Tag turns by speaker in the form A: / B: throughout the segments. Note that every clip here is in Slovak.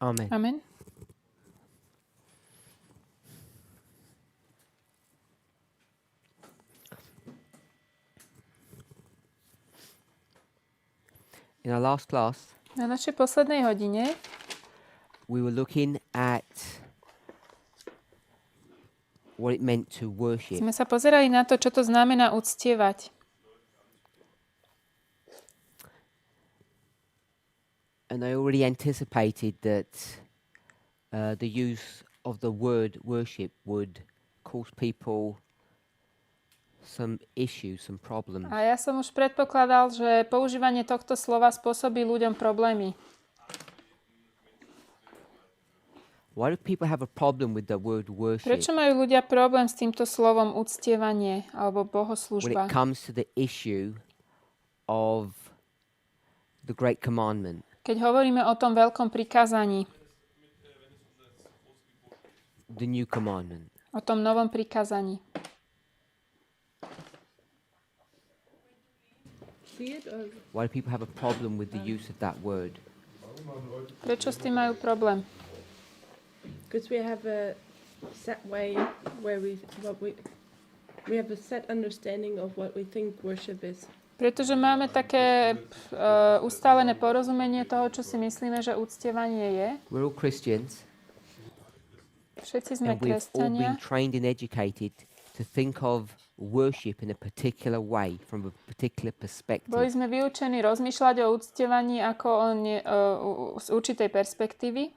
A: Amen.
B: Amen.
A: In our last class,
B: Na našej poslednej hodine
A: we were looking at what it meant to worship.
B: sme sa pozerali na to, čo to znamená uctievať.
A: And I already anticipated that the use of the word worship would cause people some issues, some problems.
B: A ja som už predpokladal, že používanie tohto slova spôsobí ľuďom problémy.
A: Why do people have a problem with the word worship
B: Prečo majú ľudia problém s týmto slovom uctievanie alebo
A: when
B: bohoslúžba?
A: it comes to the issue of the great commandment?
B: Keď hovoríme o tom veľkom prikázaní,
A: The new commandment.
B: o tom novom prikázaní.
A: Why do people have a problem with the use of that word?
B: Prečo s tým majú problém?
C: Because we have a set way where we have a set understanding of what we think worship is.
B: Pretože máme také ustálené porozumenie toho, čo si myslíme, že uctievanie je.
A: We're all Christians,
B: Všetci sme
A: and we've all been
B: kresťania
A: trained and educated to think of worship in a particular way, from a particular
B: boli
A: perspective.
B: sme vyučení rozmýšľať o uctievaní ako z určitej perspektívy.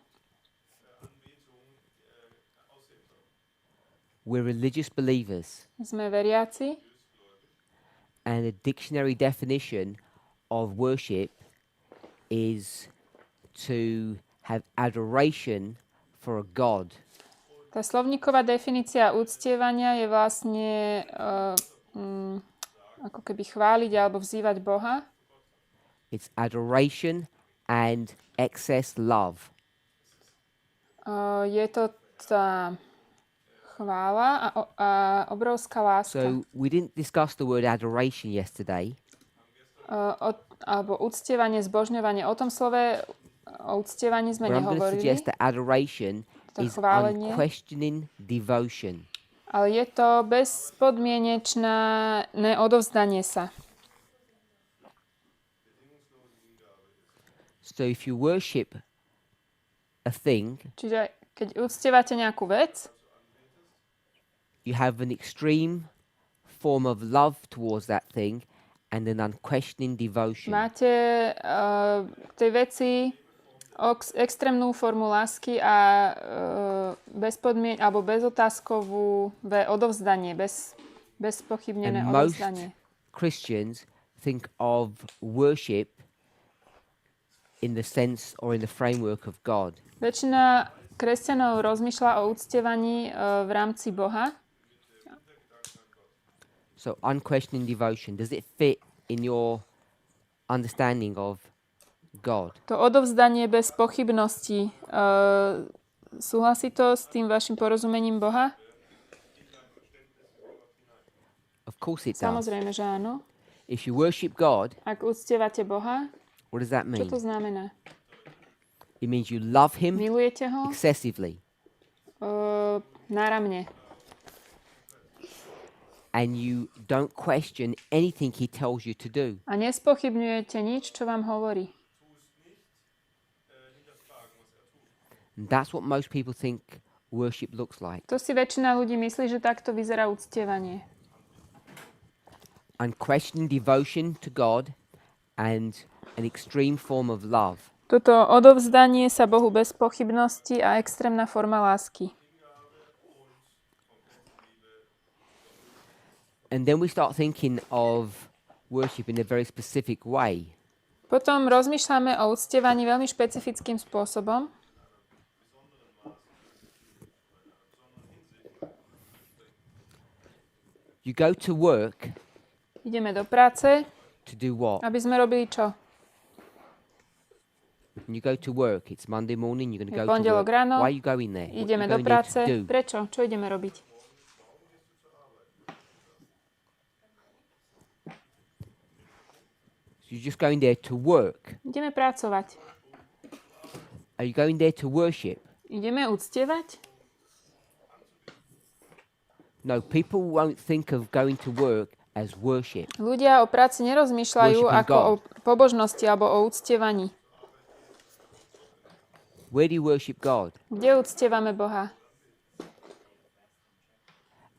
A: We're religious believers,
B: Sme veriaci
A: and a dictionary definition of worship is to have adoration for a god.
B: Tá slovníková definícia uctievania je vlastne ako keby chváliť alebo vzývať Boha.
A: It's adoration and excess love.
B: Je to tá chvála a obrovská láska.
A: So we didn't discuss the word adoration yesterday,
B: Alebo uctievanie, zbožňovanie. O tom slove o uctievaní sme
A: but I'm going to
B: nehovorili,
A: suggest that adoration
B: To
A: is
B: chválenie.
A: unquestioning devotion.
B: ale je to bezpodmienečné odovzdanie sa.
A: So if you worship a thing,
B: Čiže keď uctievate nejakú vec,
A: you have an extreme form of love towards that thing and an unquestioning devotion.
B: máte k tej veci extrémnu formu lásky a alebo bezotázkovú odovzdanie, bezpochybnené
A: And most
B: odovzdanie.
A: Christians think of worship in the sense or in the framework of God.
B: Väčšina kresťanov rozmýšľa o uctievaní v rámci Boha.
A: So unquestioning devotion, does it fit in your understanding of God?
B: To odovzdanie bez pochybností. Súhlasí to s tým vašim porozumením Boha?
A: Of course it does.
B: Samozrejme, že áno.
A: If you worship God,
B: Ak uctievate Boha,
A: what does that
B: čo
A: mean?
B: to znamená?
A: It means you love him
B: Milujete ho
A: excessively
B: náramne.
A: and you don't question anything he tells you to do.
B: A nespochybňujete nič, čo vám hovorí.
A: And that's what most people think worship looks like.
B: To si väčšina ľudí myslí, že takto vyzerá uctievanie.
A: Unquestioning devotion to God and an extreme form of love.
B: Toto odovzdanie sa Bohu bez pochybnosti a extrémna forma lásky.
A: And then we start thinking of worship in a very specific way.
B: Potom rozmýšľame o uctievaní veľmi špecifickým spôsobom.
A: You go to work
B: Ideme do práce,
A: to do what?
B: aby sme robili čo?
A: When you go to work, it's Monday morning, you're going to
B: Je
A: go to
B: pondelok
A: work.
B: ráno,
A: Why are you going there? What
B: ideme
A: are
B: do
A: you going there
B: práce.
A: to do?
B: Prečo? Čo ideme robiť?
A: So you're just going there to work.
B: Ideme pracovať.
A: Are you going there to worship?
B: Ideme uctievať?
A: No, people won't think of going to work as worship.
B: Ľudia o práci nerozmýšľajú
A: Worshiping
B: ako o
A: God.
B: pobožnosti alebo o uctievaní.
A: Where do you worship God?
B: Kde uctievame Boha?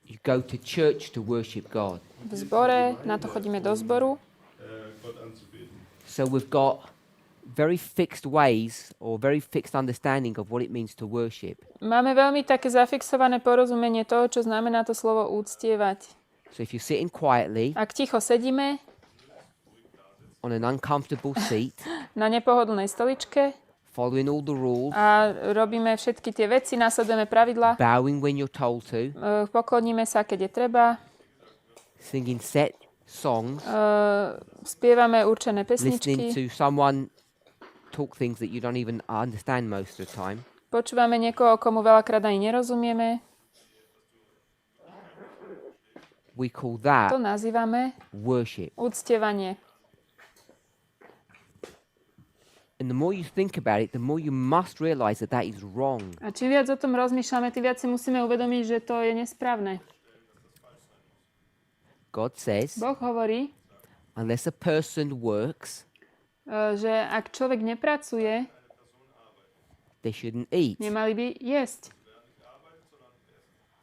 A: You go to church to worship God.
B: V zbore, na to chodíme do zboru.
A: So we've got very fixed ways or very fixed understanding of what it means to worship.
B: Máme veľmi také zafixované porozumenie toho, čo znamená to slovo úctievať.
A: So if you're sitting quietly
B: Ak ticho sedíme
A: on an uncomfortable seat,
B: na nepohodlnej stoličke
A: following all the rules,
B: a robíme všetky tie veci, následujeme pravidlá,
A: bowing when you're told to,
B: pokloníme sa, keď je treba,
A: singing set songs,
B: spievame určené
A: listening
B: pesničky,
A: to someone talk things that you don't even understand most of the time.
B: počúvame niekoho, komu veľakrát ani nerozumieme.
A: We call that
B: To nazývame
A: worship.
B: uctievanie.
A: And the more you think about it, the more you must realize that that is wrong.
B: A čím viac o tom rozmýšľame, tým viac si musíme uvedomiť, že to je nesprávne.
A: God says,
B: Boh hovorí,
A: unless a person works,
B: že ak človek nepracuje,
A: they shouldn't eat,
B: nemali by jesť.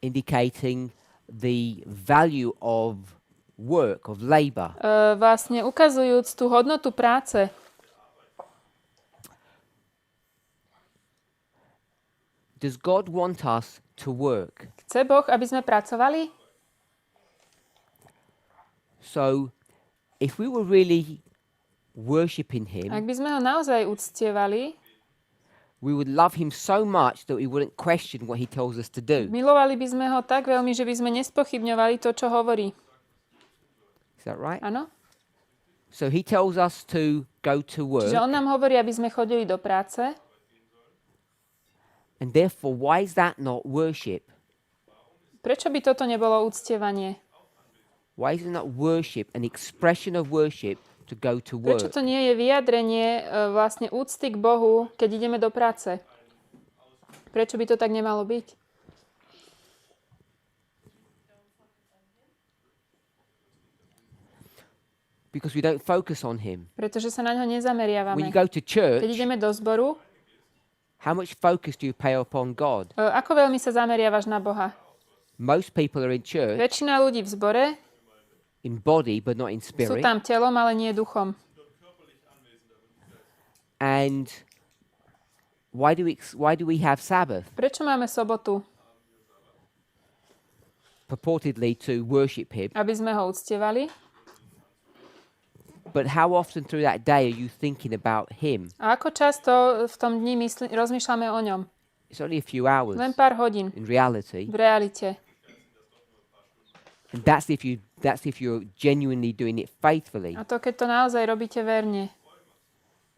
A: indicating the value of work, of labor.
B: Vlastne ukazujúc tú hodnotu práce.
A: Does God want us to work?
B: Chce Boh, aby sme pracovali?
A: So, if we were really worshipping Him,
B: Ak by sme ho naozaj uctievali,
A: we would love Him so much that we wouldn't question what He tells us to do.
B: milovali by sme ho tak veľmi, že by sme nespochybňovali to, čo hovorí.
A: Is that right?
B: Áno?
A: So He tells us to go to work,
B: Čiže on nám hovorí, aby sme chodili do práce.
A: and therefore, why is that not worship?
B: Prečo by toto nebolo uctievanie?
A: Why is it not worship, an expression of worship to go to
B: Prečo
A: work?
B: to nie je vyjadrenie vlastne úcty k Bohu, keď ideme do práce? Prečo by to tak nemalo byť?
A: Because we don't focus on Him.
B: Pretože sa na ňo
A: When
B: nezameriavame.
A: you go to
B: Keď
A: church,
B: ideme do zboru,
A: how much focus do you pay upon God?
B: ako veľmi sa zameriavaš na Boha?
A: Most people are in church,
B: Väčšina ľudí v zbore
A: in body, but not in
B: sú
A: spirit.
B: tam telom, ale nie duchom.
A: And why do we have Sabbath?
B: Prečo máme sobotu?
A: Purportedly to worship Him.
B: Aby sme ho uctievali.
A: But how often through that day are you thinking about Him?
B: A ako často v tom dni rozmýšľame o ňom?
A: It's only a few hours
B: Len pár hodín
A: in reality.
B: v realite.
A: And that's if you're genuinely doing it faithfully.
B: A to, keď to naozaj robíte verne.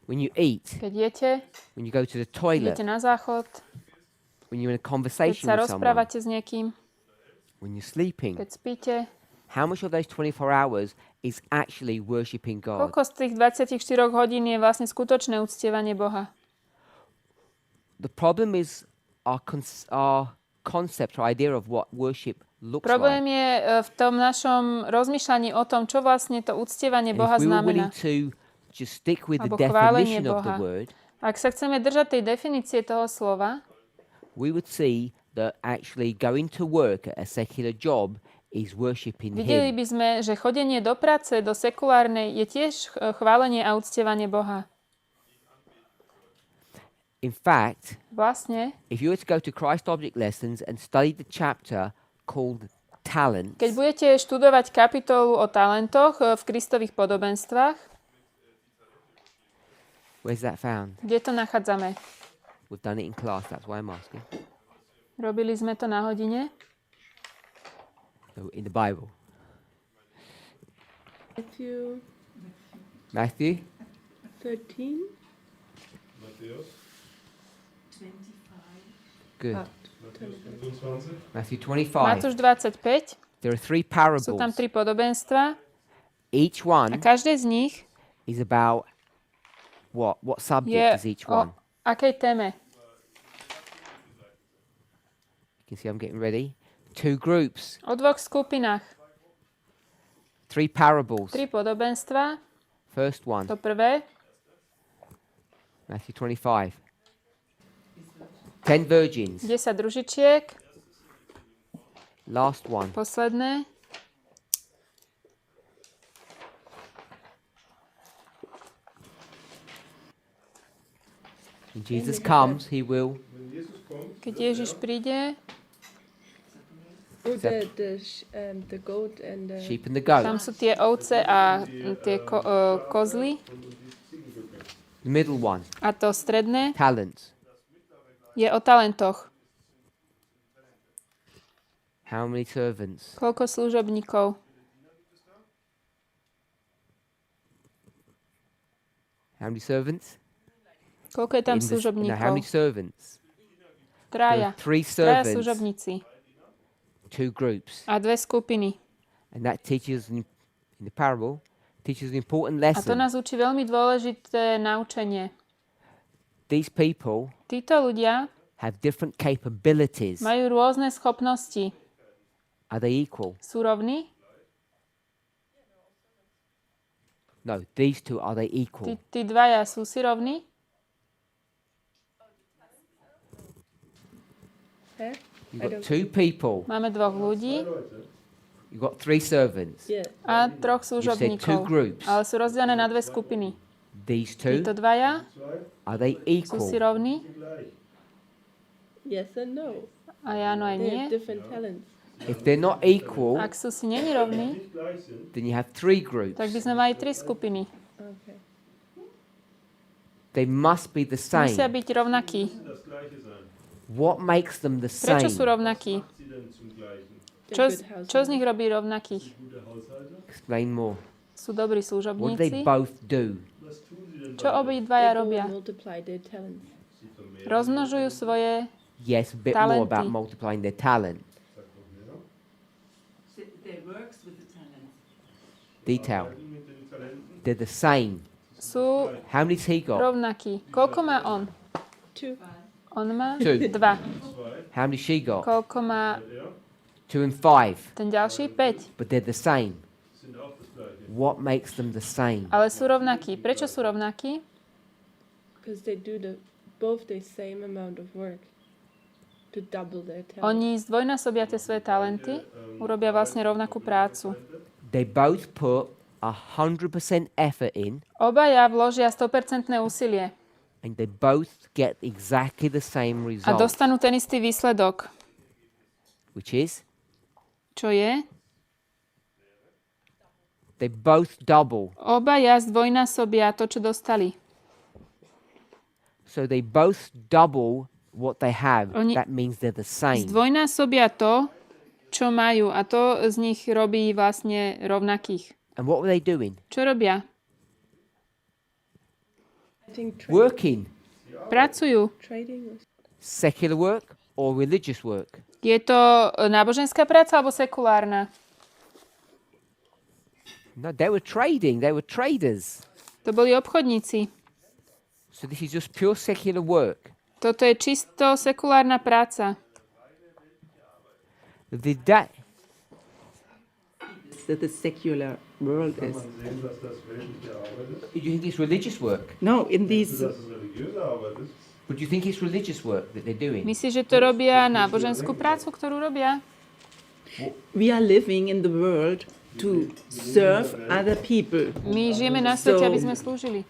A: When you eat,
B: Keď jete,
A: when you go to the toilet,
B: idete na záchod,
A: when you're in a
B: keď
A: conversation
B: sa
A: with someone,
B: rozprávate s niekým,
A: when you're sleeping,
B: keď spíte.
A: how much of those 24 hours is actually worshipping God?
B: Koľko z tých 24 hodín je vlastne skutočné uctievanie Boha?
A: The problem is our concept or idea of what worship looks
B: Problém
A: like.
B: je v tom našom rozmýšľaní o tom, čo vlastne to uctievanie
A: And
B: Boha
A: if we were willing
B: znamená.
A: to just stick with the
B: Alebo chválenie
A: definition of the
B: Boha.
A: word,
B: Ak sa chceme držať tej definície toho slova,
A: we would see that actually going to work at a secular job is worshipping
B: videli
A: Him.
B: by sme, že chodenie do práce, do sekulárnej, je tiež chválenie a uctievanie Boha.
A: In fact,
B: Vlastne,
A: if you were to go to Christ Object Lessons and study the chapter called Talents,
B: keď budete študovať kapitolu o talentoch v Kristových podobenstvách,
A: where's that found?
B: kde to nachádzame?
A: We've done it in class, that's why I'm asking.
B: Robili sme to na hodine.
A: So in the Bible.
C: Matthew
A: Matthew
C: 13.
A: Good.
C: Ah,
A: Matthew 25.
B: Matúš 25,
A: There are three
B: sú tam
A: parables.
B: 3 podobenstva
A: Each
B: a
A: one
B: každé z nich
A: is about what? What subject
B: je
A: is each
B: o
A: one?
B: Akej téme?
A: You can see I'm getting ready. 2 groups,
B: O 2 skupinách.
A: 3 parables.
B: 3 podobenstva.
A: First one,
B: To prvé,
A: Matthew 25. 10 virgins.
B: 10 družičiek.
A: Last one,
B: Posledné,
A: when Jesus comes, he will
B: keď Ježiš príde,
C: the goat and the
A: sheep and the
B: tam
A: goat.
B: sú tie ovce a tie kozly.
A: The middle one,
B: A to stredné
A: talents.
B: je o talentoch.
A: How many servants?
B: Koľko služobníkov?
A: How many servants?
B: Koľko je tam
A: No, how many
B: služobníkov?
A: servants?
B: Traja.
A: 3
B: Traja
A: servants,
B: služobníci.
A: 2 groups.
B: A 2 skupiny.
A: And that teaches, in the parable, teaches an important
B: A to
A: lesson.
B: nás učí veľmi dôležité naučenie.
A: These people
B: Títo ľudia
A: have different capabilities.
B: majú rôzne schopnosti.
A: Are they equal?
B: Sú rovní?
A: No, these 2, are they equal?
B: Tí dvaja sú si rovní?
C: Huh?
A: You've got 2 people.
B: Máme 2 ľudí
A: You've got 3 servants.
C: Yeah.
B: a 3
A: You said 2
B: služobníkov.
A: groups.
B: Ale sú rozdelené na 2 skupiny.
A: These
B: Títo
A: 2,
B: dvaja
A: are they
B: sú si
A: equal?
B: rovní?
C: Yes and no.
B: A áno aj
C: They
B: nie.
C: have different talents.
A: If they're not equal,
B: Ak sú si není rovní,
A: then you have 3 groups.
B: tak by sme mali 3 skupiny.
C: Okay.
A: They must be the
B: Musia
A: same.
B: byť rovnakí.
A: What makes them the
B: Prečo sú
A: same?
B: rovnakí?
C: They're
B: Čo,
C: good
B: čo z
C: households.
B: nich robí rovnakých?
A: Explain more.
B: Sú dobrí
A: What do they
B: služobníci.
A: both do?
B: Čo
C: They
B: obidvaja
C: go
B: robia?
C: and multiply their talents.
B: Rozmnožujú svoje...
A: Yes, a bit more about
B: Talenty.
A: multiplying their talent.
D: Their works with the talent.
A: Detail. They're the same.
B: Sú
A: How many's he got?
B: rovnakí. Koľko má on?
C: 2.
B: On má
A: 2.
B: 2.
A: How many she got?
B: Koľko má
A: 2 and 5.
B: ten ďalší? 5.
A: But they're the same. What makes them the same?
B: Ale sú rovnakí. Prečo sú rovnakí?
C: Because they do both the same amount of work to double their talent.
B: Oni zdvojnásobia tie svoje talenty, urobia vlastne rovnakú prácu.
A: They both put 100% effort in,
B: Obaja vložia 100% úsilie
A: and they both get exactly the same
B: a
A: result,
B: dostanú ten istý výsledok.
A: which is
B: Čo je?
A: they both double.
B: Obaja zdvojnásobia to, čo dostali.
A: So they both double what they have.
B: Oni
A: That means they're the same.
B: Zdvojnásobia to, čo majú a to z nich robí vlastne rovnakých.
A: And what were they doing?
B: Čo robia?
C: I think
A: Working.
B: Pracujú.
C: trading was
A: Secular work or religious work?
B: Je to náboženská práca alebo sekulárna?
A: No, they were trading. They were traders.
B: To boli obchodníci.
A: So this is just pure secular work.
B: Toto je čisto sekulárna práca.
A: Did that?
D: That the secular world is.
A: Do you think it's religious work?
D: No, in these.
A: But do you think it's religious work that they're doing?
B: Myslíš, že to robia náboženskú prácu, ktorú robia?
D: We are living in the world to serve other people.
B: My žijeme na svete, aby sme slúžili.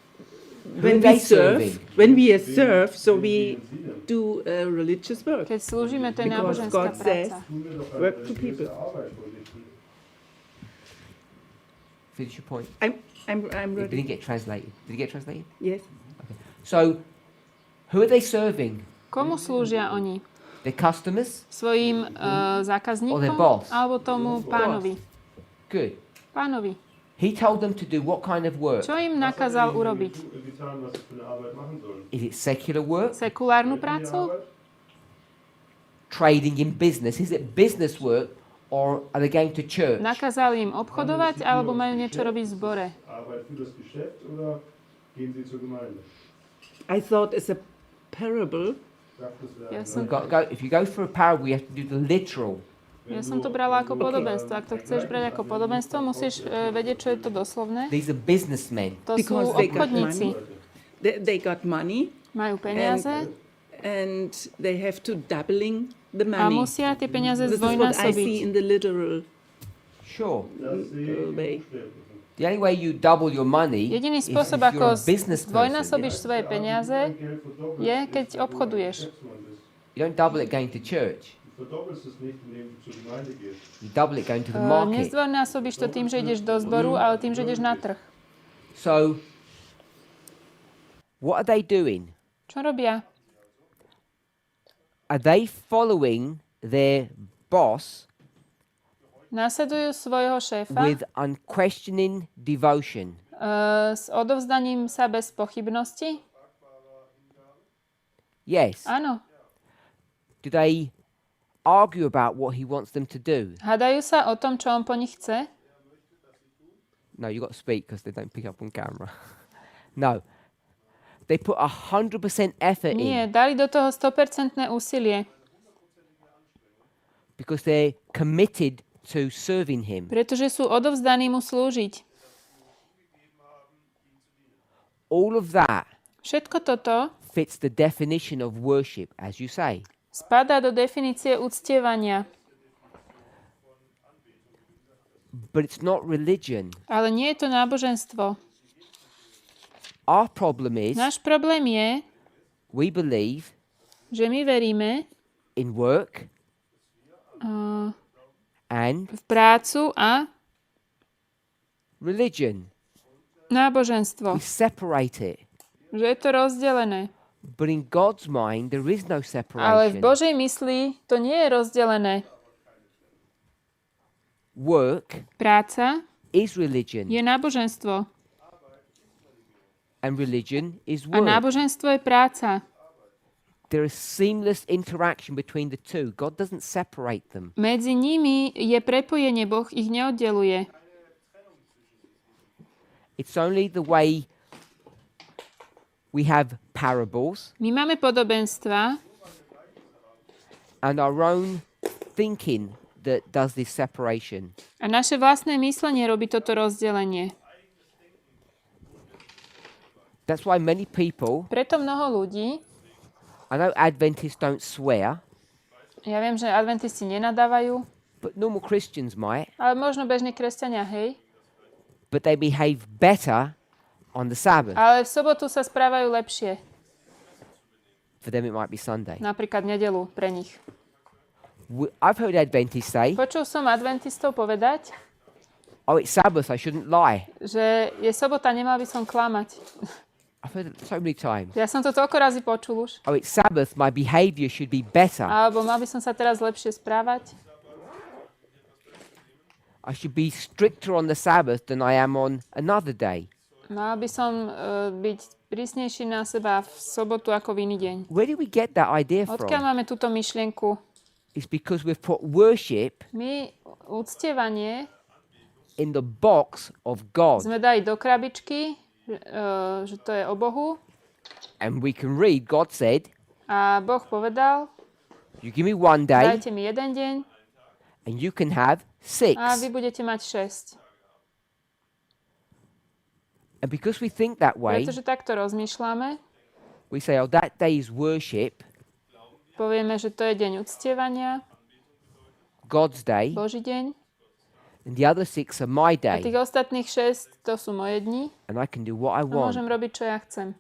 D: When
A: are
D: we
A: they serving?
D: serve, when we serve, so we do religious work.
B: Keď slúžime, to je
D: Because
B: náboženská
D: God says,
B: práca.
D: work to people.
A: Finish your point.
D: I'm
A: It
D: ready.
A: didn't get translated. Did it get translated?
D: Yes.
A: So, who are they serving?
B: Komu slúžia oni?
A: Their customers?
B: Svojim
A: Or their
B: zákazníkom?
A: boss.
B: Alebo tomu pánovi?
A: Good.
B: Pánovi.
A: He told them to do what kind of work?
B: Čo im nakázal urobiť?
A: Is it secular work?
B: Sekulárnu prácu?
A: Trading in business? Is it business work? Or are they going to church?
B: Nakázal im obchodovať, alebo majú niečo robiť v zbore?
D: I thought parable,
B: Ja som,
A: If you go for a parable, you have to do the literal.
B: ja som to brala ako podobenstvo. Ak to chceš brať ako podobenstvo, musíš vedieť, čo je to doslovné.
A: These are businessmen.
B: To sú
D: because they got
B: obchodníci.
D: money. They got money,
B: Majú peniaze
D: and they have to doubling the
B: a
D: money.
B: musia tie peniaze
D: This is what I see
B: zdvojnásobiť.
D: in the literal
A: Sure.
D: way.
A: The only way you double your money
B: Jediný
A: is if
B: spôsob,
A: you're
B: ako
A: a business person.
B: zdvojnásobiš svoje peniaze, je, keď obchoduješ.
A: You don't double it going to church. You double it going to the market.
B: Nezdvojnásobíš to tým, že ideš do zboru, ale tým, že ideš na trh.
A: So, what are they doing?
B: Čo robia?
A: Are they following their boss
B: Nasledujú svojho šéfa
A: with unquestioning devotion?
B: s odovzdaním sa bez pochybnosti?
A: Yes.
B: Áno.
A: Do they argue about what he wants them to do?
B: Hádajú sa o tom, čo on po nich chce?
A: No, you got to speak because they don't pick up on camera. No. They put 100% effort
B: Nie,
A: in
B: dali do toho 100% úsilie,
A: because they're committed to serving him.
B: pretože sú odovzdaní mu slúžiť.
A: All of that
B: Všetko toto
A: fits the definition of worship, as you say.
B: spadá do definície uctievania,
A: But it's not religion.
B: ale nie je to náboženstvo.
A: Our problem is
B: Náš problém je,
A: we believe
B: že my veríme
A: in work
B: uh,
A: and
B: v prácu a
A: religion.
B: náboženstvo.
A: We separate it.
B: Že je to rozdelené.
A: But in God's mind, there is no
B: Ale v
A: separation.
B: Božej mysli to nie je rozdelené.
A: Work
B: Práca
A: is religion,
B: je náboženstvo
A: and religion is
B: a
A: work.
B: náboženstvo je práca.
A: There is seamless interaction between the two. God doesn't separate them.
B: Medzi nimi je prepojenie, Boh ich neoddeluje.
A: It's only the way we have parables
B: My máme podobenstva
A: and our own thinking that does this separation.
B: a naše vlastné myslenie robí toto rozdelenie.
A: That's why many people,
B: Preto mnoho ľudí,
A: I know Adventists don't swear,
B: ja viem, že adventisti nenadávajú,
A: but normal Christians might,
B: ale možno bežní kresťania, hej,
A: but they behave better on the Sabbath.
B: ale v sobotu sa správajú lepšie.
A: For them it might be Sunday.
B: Napríklad nedelu pre nich.
A: I've heard Adventists say,
B: Počul som adventistov povedať,
A: oh, it's Sabbath, I shouldn't lie.
B: že je sobota, nemal by som klamať.
A: I've heard it so many times.
B: Ja som to toľko razy počul už.
A: Oh, it's Sabbath, my behavior should be better.
B: Alebo mal by som sa teraz lepšie správať.
A: I should be stricter on the Sabbath than I am on another day.
B: Mal by som byť prísnejší na seba v sobotu ako v iný deň.
A: Where did we get that idea
B: Odkiaľ
A: from?
B: máme túto myšlienku?
A: It's because we've put worship
B: My uctievanie
A: in the box of God.
B: sme dali do krabičky, že to je o Bohu.
A: And we can read, God said,
B: A Boh povedal,
A: you give me one day
B: dajte mi jeden deň
A: and you can have 6.
B: a vy budete mať 6.
A: And because we think that way,
B: Pretože takto rozmýšľame,
A: we say, oh, that day is worship,
B: povieme, že to je deň uctievania,
A: God's day,
B: Boží deň,
A: and the other 6 are my
B: a
A: day.
B: tých ostatných 6 to sú moje dni
A: And I can do what I
B: a môžem
A: want.
B: robiť, čo ja chcem.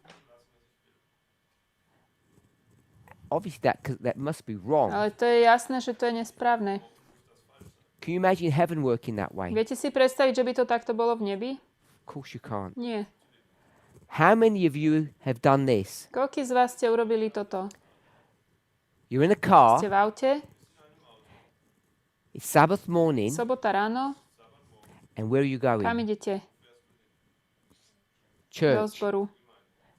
A: Obviously, that must be wrong.
B: Ale to je jasné, že to je nesprávne.
A: Can you imagine heaven working that way?
B: Viete si predstaviť, že by to takto bolo v nebi?
A: Of course you can't.
B: Nie.
A: How many of you have done this?
B: Koľký z vás ste urobili toto?
A: You're in a car,
B: Ste v aute,
A: it's Sabbath morning,
B: sobota ráno,
A: and where are you
B: kam
A: going?
B: idete? Do
A: Church.
B: zboru.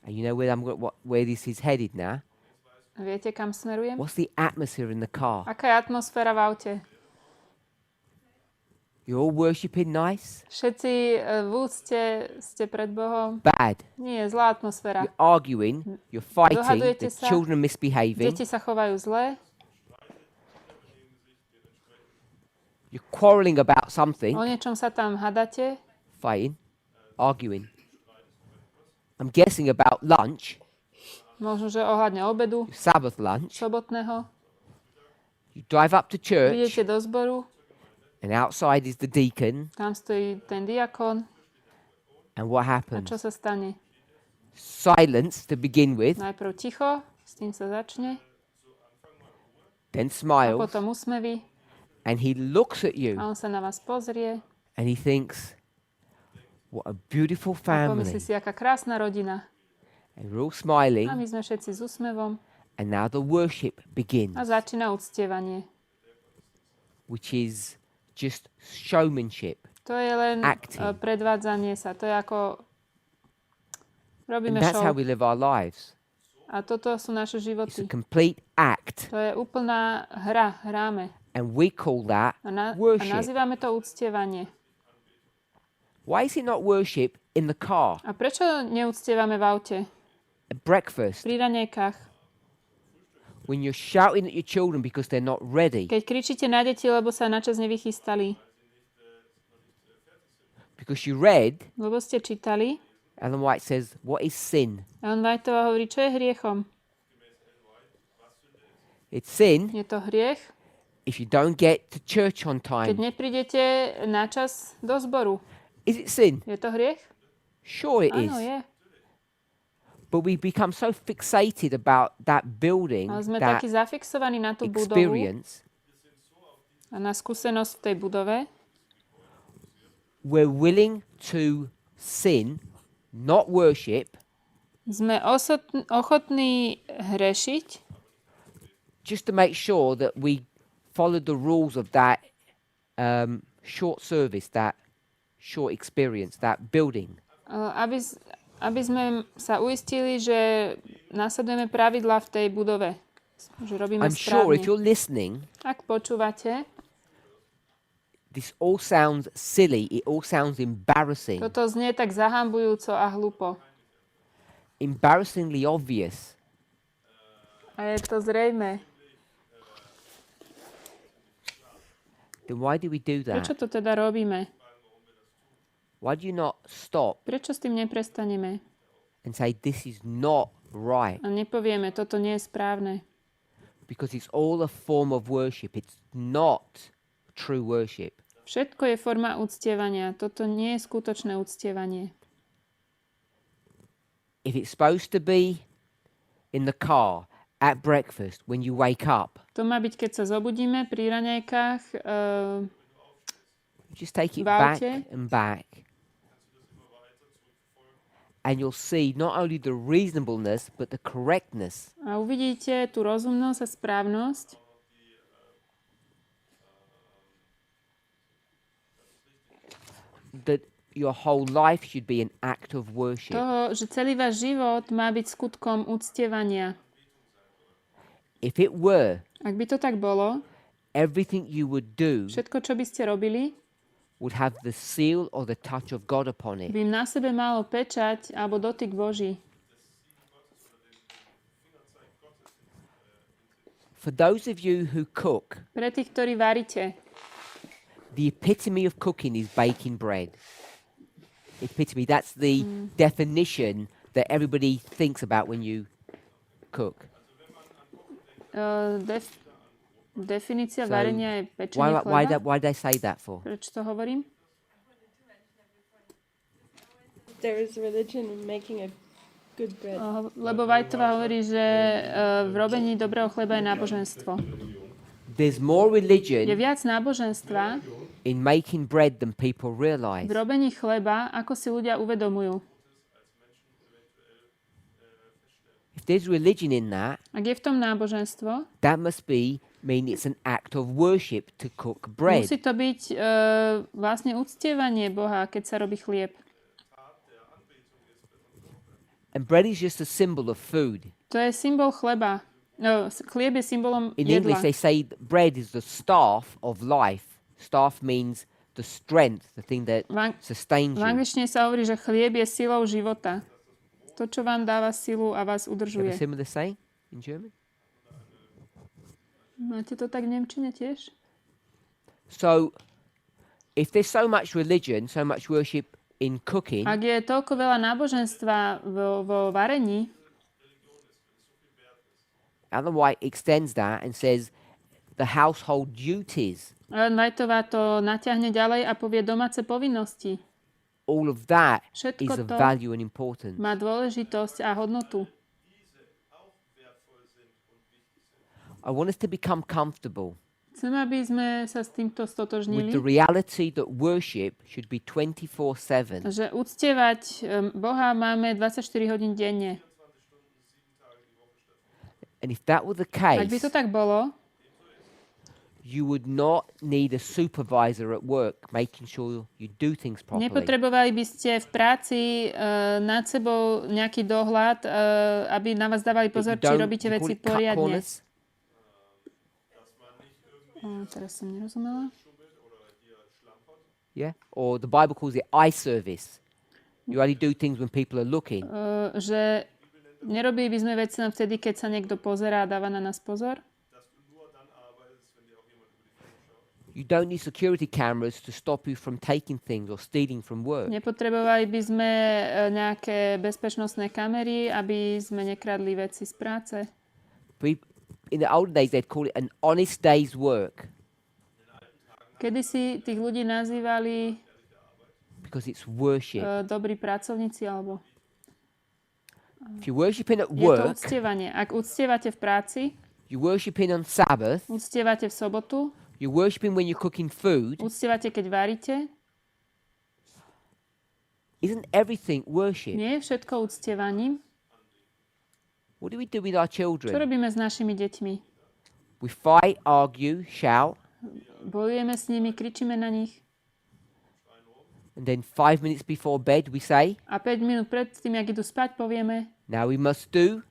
A: And you know where this is headed now?
B: Viete, kam smerujem?
A: What's the atmosphere in the car?
B: Aká je atmosféra v aute?
A: You're all worshipping nice.
B: Všetci v úcte ste pred Bohom.
A: Bad.
B: Nie, zlá atmosféra.
A: You're arguing. You're fighting.
B: Dohadujete
A: The
B: sa.
A: children are misbehaving.
B: Deti sa chovajú zle.
A: You're quarreling about something.
B: O niečom sa tam hadate.
A: Fighting. Arguing. I'm guessing about lunch.
B: Možno, že ohľadne obedu,
A: Sabbath lunch.
B: sobotného.
A: You drive up to church.
B: Idete do zboru,
A: And outside is the deacon.
B: tam stojí ten diakon.
A: And what
B: A
A: happens?
B: čo sa stane?
A: Silence to begin with.
B: Najprv ticho, s tým sa začne.
A: Then
B: A
A: smiles.
B: potom úsmevy.
A: And he looks at you.
B: A on sa na vás pozrie.
A: And he thinks, what a beautiful
B: A
A: family.
B: pomyslí si, aká krásna rodina.
A: And we're all smiling.
B: A my sme všetci s úsmevom.
A: And now the worship begins,
B: A začína uctievanie.
A: which is just showmanship.
B: To je len
A: Acting.
B: predvádzanie sa. To je ako...
A: And
B: Robíme
A: that's how
B: show.
A: we live our lives.
B: A toto sú naše
A: It's a
B: životy.
A: complete act.
B: To je úplná hra. Hráme.
A: And we call that
B: A
A: worship.
B: nazývame to uctievanie.
A: Why is it not worship in the car,
B: A prečo neúctievame v aute?
A: at breakfast,
B: Pri raňajkách.
A: when you're shouting at your children because they're not ready,
B: Keď kričíte na deti, lebo sa načas nevychystali.
A: because you read,
B: Lebo ste čítali.
A: Ellen White says, what is sin?
B: Ellen Whiteová hovorí, čo je hriechom?
A: It's sin
B: Je to hriech,
A: if you don't get to church on
B: keď
A: time.
B: neprídete na čas do zboru.
A: Is it sin?
B: Je to hriech?
A: Sure it
B: Áno,
A: is.
B: je.
A: But we become so fixated about that building,
B: Ale sme
A: that
B: takí zafixovaní na tú budovu
A: experience,
B: a na skúsenosť v tej budove,
A: we're willing to sin, not worship,
B: sme ochotní hrešiť,
A: just to make sure that we follow the rules of that short service, that short experience, that building.
B: aby sme sa uistili, že nasledujeme pravidlá v tej budove. Že robíme
A: I'm sure
B: správne.
A: if you're listening,
B: Ak počúvate,
A: this all sounds silly, it all sounds embarrassing,
B: toto znie tak zahambujúco a hlupo.
A: embarrassingly obvious.
B: A je to zrejme.
A: Then why do we do
B: Prečo
A: that?
B: to teda robíme?
A: Why do you not stop
B: Prečo s tým neprestaneme?
A: and say, this is not right?
B: A nepovieme, toto nie je správne.
A: Because it's all a form of worship. It's not true worship.
B: Všetko je forma uctievania. Toto nie je skutočné uctievanie.
A: If it's supposed to be in the car, at breakfast, when you wake up,
B: To má byť, keď sa zobudíme pri raňajkách.
A: just take it
B: V
A: back
B: aute.
A: and back. And you'll see not only the reasonableness, but the correctness.
B: A uvidíte tú rozumnosť a správnosť.
A: That your whole life should be an act of worship.
B: Toho, že celý váš život má byť skutkom uctievania.
A: If it were,
B: Ak by to tak bolo,
A: everything you would do
B: všetko, čo by ste robili,
A: would have the seal or the touch of God upon it.
B: by na sebe malo pečať alebo dotyk Boží.
A: For those of you who cook,
B: Pre tých, ktorí varíte,
A: the epitome of cooking is baking bread. Epitome, that's the definition that everybody thinks about when you cook.
B: Definícia
A: So,
B: varenia je pečenie chleba.
A: Why they say that for?
B: Prečo to hovorím?
C: There is religion in making a good bread.
B: Lebo Whiteová hovorí, že v robení dobrého chleba je náboženstvo.
A: There's more
B: Je
A: religion
B: viac náboženstva
A: in making bread than people
B: v
A: realize.
B: robení chleba, ako si ľudia uvedomujú.
A: If there's religion in that,
B: Ak je v tom náboženstvo,
A: that must mean it's an act of worship to cook bread.
B: musí to byť vlastne uctievanie Boha, keď sa robí chlieb.
A: And bread is just a symbol of food.
B: To je symbol chleba. No, chlieb je symbolom
A: In
B: jedla.
A: English, they say that bread is the staff of life. Staff means the strength, the thing that sustains
B: V
A: you.
B: angličtine sa hovorí, že chlieb je silou života. To, čo vám dáva silu a vás
A: You have a
B: udržuje.
A: similar saying in German?
B: Máte to tak v nemčine tiež?
A: So, if there's so much religion, so much worship in cooking,
B: Ak je toľko veľa náboženstva vo varení,
A: Ellen White extends that and says the household duties,
B: Ellen Whiteová to natiahne ďalej a povie domáce povinnosti.
A: all of that
B: Všetko
A: is of
B: to
A: value and importance.
B: má dôležitosť a hodnotu.
A: I want us to become comfortable
B: Chcem, aby sme sa s týmto
A: with
B: stotožnili,
A: the reality that worship should be 24/7.
B: že uctievať Boha máme 24 hodín denne.
A: And if that were the
B: Ak by
A: case,
B: to tak bolo,
A: you would not need a supervisor at work making sure you do things properly.
B: nepotrebovali by ste v práci nad sebou nejaký dohľad, aby na vás dávali
A: That
B: pozor,
A: you
B: či
A: don't-
B: robíte
A: you call
B: veci
A: it cut
B: poriadne.
A: corners?
B: Teraz som nerozumela.
A: Yeah? Or the Bible calls it eye service. You only do things when people are looking.
B: Že nerobili by sme veci len vtedy, keď sa niekto pozerá a dáva na nás pozor.
A: You don't need security cameras to stop you from taking things or stealing from work.
B: Nepotrebovali by sme nejaké bezpečnostné kamery, aby sme nekradli veci z práce.
A: In the old days, they'd call it an honest day's work
B: Kedysi tých ľudí nazývali
A: because it's worship.
B: dobrí pracovníci, alebo
A: If you're worshiping at
B: je to
A: work,
B: uctievanie. Ak uctievate v práci,
A: you're worshiping on Sabbath,
B: uctievate v sobotu,
A: you're worshiping when you're cooking food,
B: uctievate, keď varíte,
A: isn't everything worship?
B: nie je všetko uctievaním.
A: What do we do with our
B: Čo
A: children?
B: robíme s našimi deťmi?
A: We fight, argue, shout,
B: Bojujeme s nimi, kričíme na nich
A: and then 5 minutes before bed we say,
B: a 5 minút pred tým, jak idú spať, povieme,
A: now we must do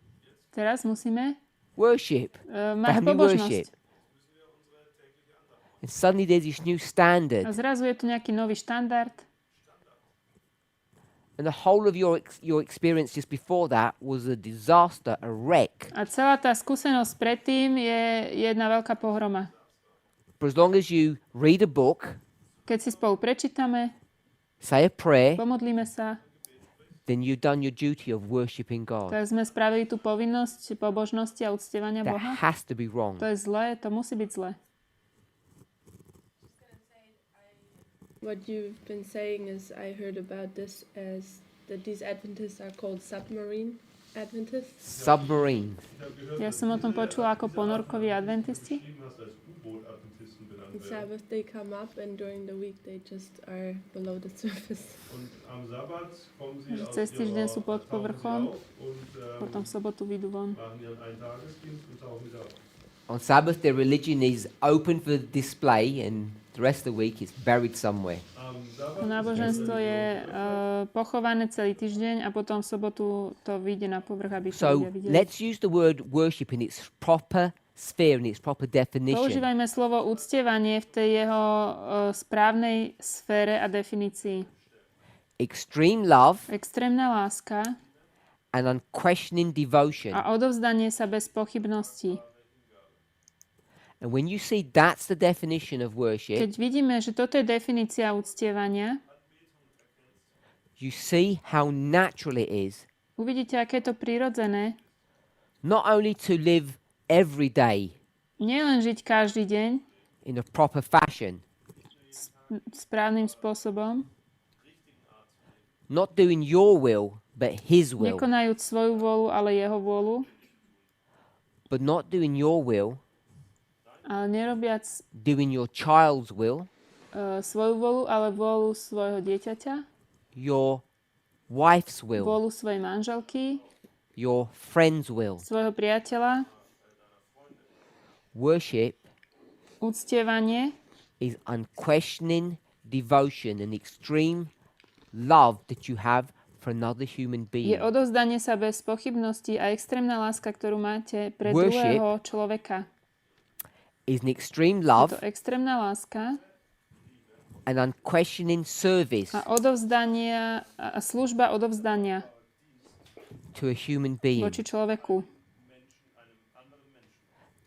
B: teraz musíme
A: worship,
B: mať
A: family worship.
B: pobožnosť.
A: And suddenly there's this new
B: A
A: standard.
B: zrazu je tu nejaký nový štandard
A: And the whole of your experience just before that was a disaster, a wreck.
B: a celá tá skúsenosť predtým je jedna veľká pohroma.
A: For as long as you read a book,
B: Keď si spolu prečítame,
A: say a prayer,
B: pomodlíme sa,
A: then you've done your duty of worshipping God.
B: tak sme spravili tú povinnosť pobožnosti a uctievania
A: That
B: Boha.
A: has to be wrong.
B: To je zlé, to musí byť zlé.
C: What you've been saying is, I heard about this as that these Adventists are called submarine Adventists.
A: Submarine.
B: Ja som o tom počula ako ponorkoví adventisti.
C: On Sabbath they come up, and during the week they just are below the surface.
B: Že cez týždeň sú pod povrchom, potom v sobotu vyjdú von.
A: On Sabbath, their religion is open for display, and the rest of the week it's buried somewhere.
B: To náboženstvo je pochované celý týždeň a potom v sobotu to vyjde na povrch, aby to
A: So
B: ľudia videli.
A: let's use the word worship in its proper sphere, in its proper definition.
B: Používajme slovo uctievanie v tej jeho správnej sfére a definícii.
A: Extreme love
B: Extrémna láska
A: and unquestioning devotion.
B: a odovzdanie sa bez pochybností.
A: And when you see that's the definition of worship,
B: Keď vidíme, že toto je definícia uctievania,
A: you see how natural it is
B: uvidíte, aké je to prirodzené,
A: not only to live every day
B: nielen žiť každý deň
A: in a proper fashion,
B: správnym spôsobom,
A: not doing your will, but His will,
B: nekonajúc svoju vôľu, ale jeho vôľu,
A: but not doing your will,
B: ale nerobiac
A: doing your child's will,
B: svoju vôľu, ale vôľu svojho dieťaťa,
A: your wife's will,
B: vôľu svojej manželky,
A: your friend's will.
B: svojho priateľa.
A: Worship
B: Uctievanie
A: is unquestioning devotion and extreme love that you have for another human
B: je
A: being.
B: odovzdanie sa bez pochybností a extrémna láska, ktorú máte pre
A: Worship
B: druhého človeka.
A: Is an extreme
B: Je
A: love
B: to extrémna láska
A: an unquestioning service
B: a odovzdania a služba odovzdania
A: to a human being.
B: voči človeku.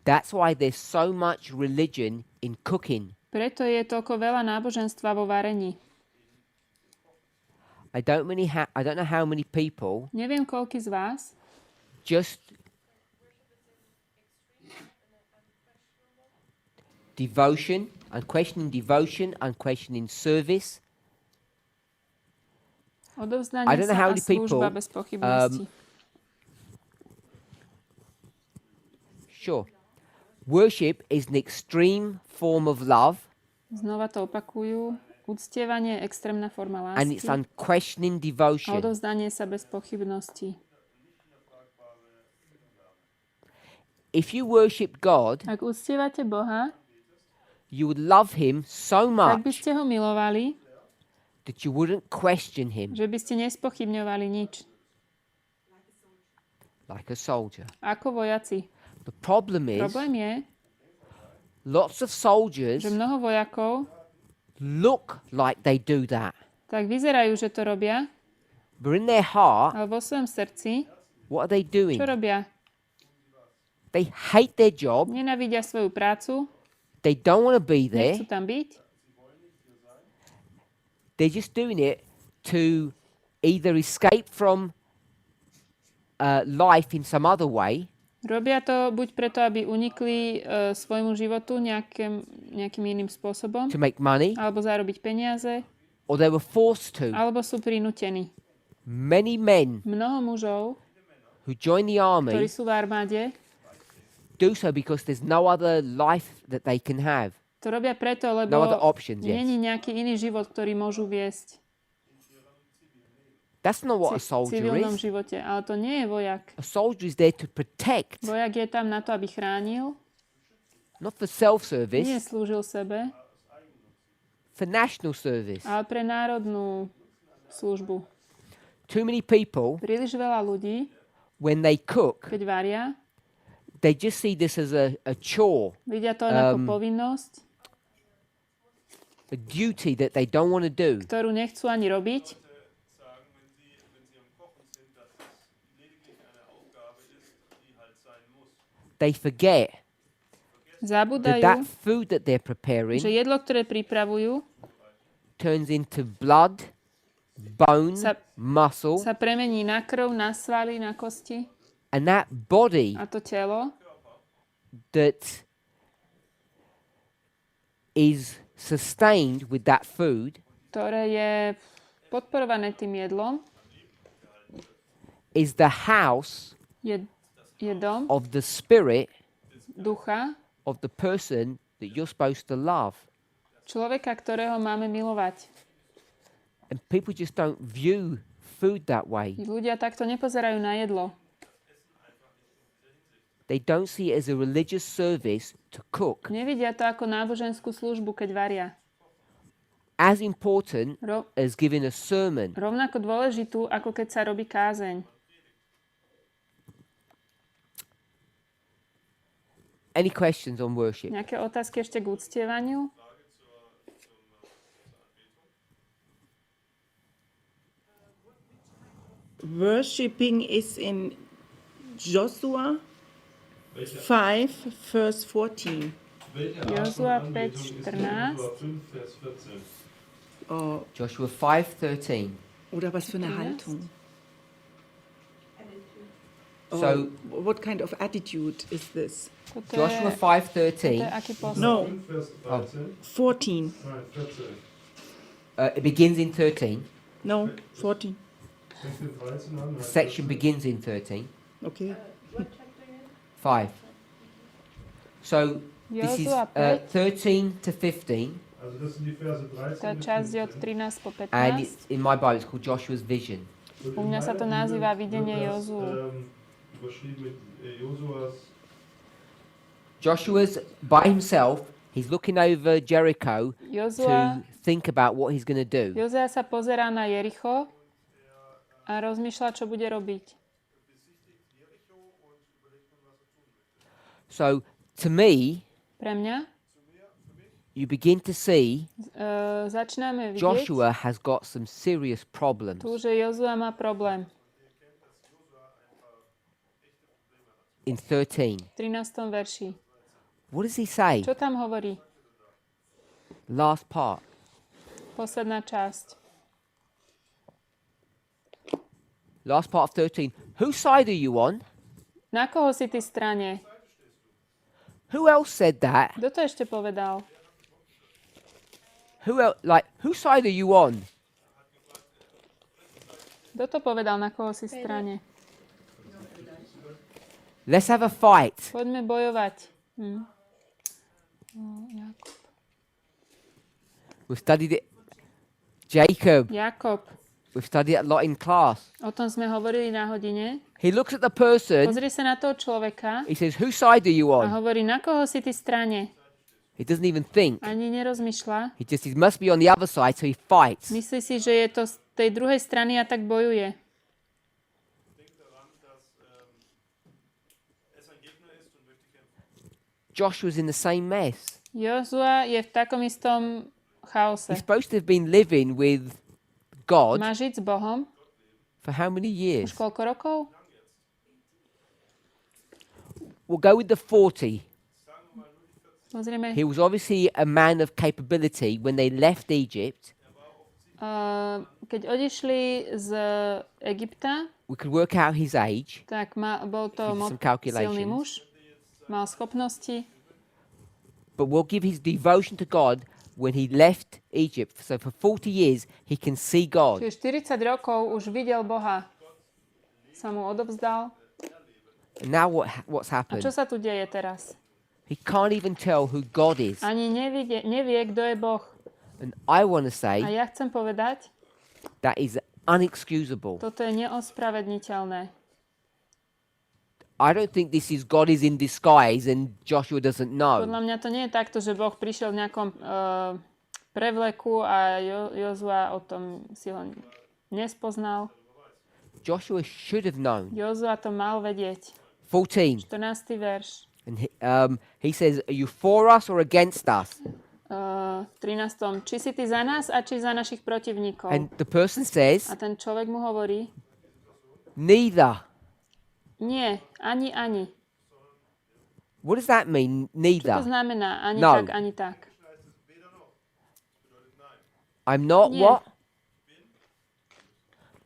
A: That's why there's so much religion in cooking.
B: Preto je toľko veľa náboženstva vo varení.
A: I don't know how many people
B: Neviem, koľký z vás
A: just unquestioning service.
B: odovzdanie
A: I don't know
B: sa
A: how
B: a
A: many people,
B: služba bez pochybnosti.
A: Sure. Worship is an extreme form of love,
B: Znova to opakujú. Uctievanie je extrémna forma
A: and it's
B: lásky
A: unquestioning
B: a
A: devotion.
B: odovzdanie sa bez pochybnosti.
A: If you worship God,
B: Ak uctievate Boha,
A: you would love Him so
B: tak by
A: much
B: ste ho milovali,
A: that you wouldn't question Him
B: že by ste nespochybňovali nič.
A: like a soldier.
B: Ako vojaci.
A: The problem is,
B: Problém je,
A: lots of soldiers
B: že mnoho vojakov
A: look like they do that,
B: tak vyzerajú, že to robia,
A: but in their heart,
B: ale vo svojom srdci,
A: what are they doing?
B: čo robia?
A: They hate their job.
B: Nenávidia svoju prácu,
A: They don't want to be there.
B: nechcú tam byť,
A: They're just doing it to either escape from life in some other way,
B: robia to buď preto, aby unikli svojmu životu nejakým iným spôsobom,
A: to make money,
B: alebo zarobiť peniaze,
A: or they were forced to.
B: alebo sú prinútení.
A: Many men
B: Mnoho mužov,
A: who join the
B: ktorí
A: army
B: sú v armáde,
A: do so because there's no other life that they can have.
B: to robia preto, lebo
A: No other options, yes.
B: není nejaký iný život, ktorý môžu viesť
A: That's not what a
B: v
A: soldier
B: civilnom
A: is.
B: živote. Ale to nie je vojak.
A: A soldier is there to protect,
B: Vojak je tam na to, aby chránil,
A: not for
B: nie
A: self-service,
B: slúžil sebe,
A: for national service.
B: ale pre národnú službu.
A: Too many people,
B: Príliš veľa ľudí,
A: when they cook,
B: keď varia,
A: they just see this as a chore,
B: vidia to len ako povinnosť,
A: a duty that they don't want to do.
B: ktorú nechcú ani robiť.
A: They forget that
B: Zabúdajú,
A: food that they're preparing
B: že jedlo, ktoré pripravujú,
A: turns into blood, bone,
B: Sa-
A: muscle,
B: sa premení na krv, na svaly, na kosti.
A: and that body
B: A to telo,
A: that is sustained with that food
B: ktoré je podporované tým jedlom,
A: is the house
B: je dom
A: of the spirit
B: ducha
A: of the person that you're supposed to love.
B: človeka, ktorého máme milovať.
A: And people just don't view food that way.
B: Ľudia takto nepozerajú na jedlo.
A: They don't see it as a religious service to cook.
B: Nevidia to ako náboženskú službu, keď varia.
A: As important
B: Ro-
A: as giving a sermon.
B: rovnako dôležitú, ako keď sa robí kázeň.
A: Any questions on worship?
B: Nejaké otázky ešte k uctievaniu?
D: Worshipping is in Joshua 5, verse 14.
B: Jozua 5:14.
D: Oh,
A: Joshua 5:13.
D: oder was für eine Haltung? Oh,
A: So
D: what kind of attitude is this?
B: Toto
A: Joshua
B: je
A: 5:13.
B: aký postoj?
D: No,
E: 14.
D: 14.
E: Nein, 14.
A: It begins in 13.
D: No, 14.
E: Fängt mit 13 an.
A: The section begins in 13.
D: Okay.
A: 5. So this is
B: Jozua 5.
A: 13 to 15,
E: Also das sind die Verse 13
B: Tá
E: bis
B: časť je od
E: 15.
B: 13 po
A: and
B: 15.
A: in my Bible it's called Joshua's vision.
E: Und
B: U
E: in
B: mňa sa to
E: meiner
B: nazýva
E: Bibel
B: videnie
E: wird das,
B: Jozuu.
E: Überschrieben mit Josuas.
A: Joshua's by himself, he's looking over Jericho
B: Jozua,
A: to think about what he's going to do.
B: Jozua sa pozerá na Jericho a rozmýšľa, čo bude robiť.
A: So to me,
B: Pre mňa
A: you begin to see
B: Začíname vidieť
A: Joshua has got some serious problems.
B: tu, že Jozua má problém.
A: In 13.
B: V 13. verši.
A: What does he say?
B: Čo tam hovorí?
A: Last part.
B: Posledná časť.
A: Last part of 13. Whose side are you on?
B: Na koho si ty strane?
A: Who else said that?
B: Kto to ešte povedal?
A: Who else? Like, whose side are you on?
B: Kto to povedal, na koho si strane?
A: Let's have a fight.
B: Poďme bojovať. Jakub.
A: We've studied it. Jacob.
B: Jakob.
A: We've studied it a lot in class.
B: O tom sme hovorili na hodine.
A: He looks at the person.
B: Pozrie sa na toho človeka
A: He says, whose side are you
B: a
A: on?
B: hovorí, na koho si ty strane.
A: He doesn't even think.
B: Ani nerozmýšľa.
A: He must be on the other side, so he fights.
B: Myslí si, že je to z tej druhej strany a tak bojuje.
A: Joshua's in the same mess.
B: Jozua je v takom istom chaose.
A: He's supposed to have been living with God
B: Má žiť s Bohom
A: for how many years?
B: už koľko rokov?
A: We'll go with the 40.
B: Pozrieme.
A: He was obviously a man of capability when they left Egypt.
B: Keď odišli z Egypta,
A: We could work out his age.
B: tak bol to
A: Give some
B: silný
A: calculations.
B: muž, mal schopnosti,
A: But we'll give his devotion to God when he left Egypt. So for 40 years, he can see God.
B: čiže 40 rokov už videl Boha. Sa mu odovzdal.
A: And now what's
B: A
A: happened?
B: čo sa tu deje teraz?
A: He can't even tell who God is.
B: Ani nevie, kto je Boh.
A: And I want to
B: A
A: say
B: ja chcem povedať,
A: that is unexcusable.
B: toto je neospravedlniteľné.
A: I don't think this is God is in disguise and Joshua doesn't know.
B: Podľa mňa to nie je takto, že Boh prišiel v nejakom prevleku a Jozua o tom si ho nespoznal.
A: Joshua should have known.
B: Jozua to mal vedieť.
A: 14.
B: 14. verš.
A: And he says, are you for us or against us?
B: 13. Či si ty za nás a či za našich protivníkov?
A: And the person says,
B: A ten človek mu hovorí,
A: neither.
B: nie, ani.
A: What does that mean,
B: Čo to
A: neither?
B: znamená? Ani
A: No.
B: tak, ani tak.
A: I'm not
B: Nie.
A: what?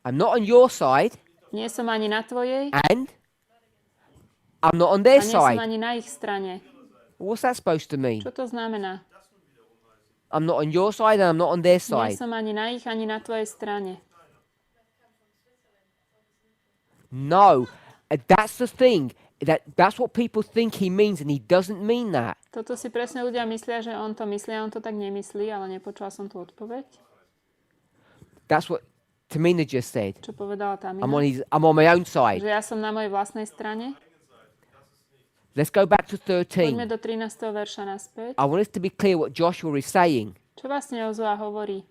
A: I'm not on your side
B: Nie som ani na tvojej
A: and I'm not on
B: a
A: their
B: nie som
A: side.
B: ani na ich strane.
A: What's that supposed to mean?
B: Čo to znamená?
A: I'm not on your side and I'm not on their
B: Nie
A: side.
B: som ani na ich, ani na tvojej strane.
A: No, that's the thing. That's what people think he means and he doesn't mean that.
B: Toto si presne ľudia myslia, že on to myslí a on to tak nemyslí, ale nepočula som tú odpoveď.
A: That's what Tamina just said.
B: Čo povedala Tamina?
A: I'm on my own side.
B: Že ja som na mojej vlastnej strane.
A: Let's go back to
B: Poďme
A: 13.
B: do 13. verša naspäť.
A: I want us to be clear what Joshua is saying.
B: Čo vlastne Jozua hovorí?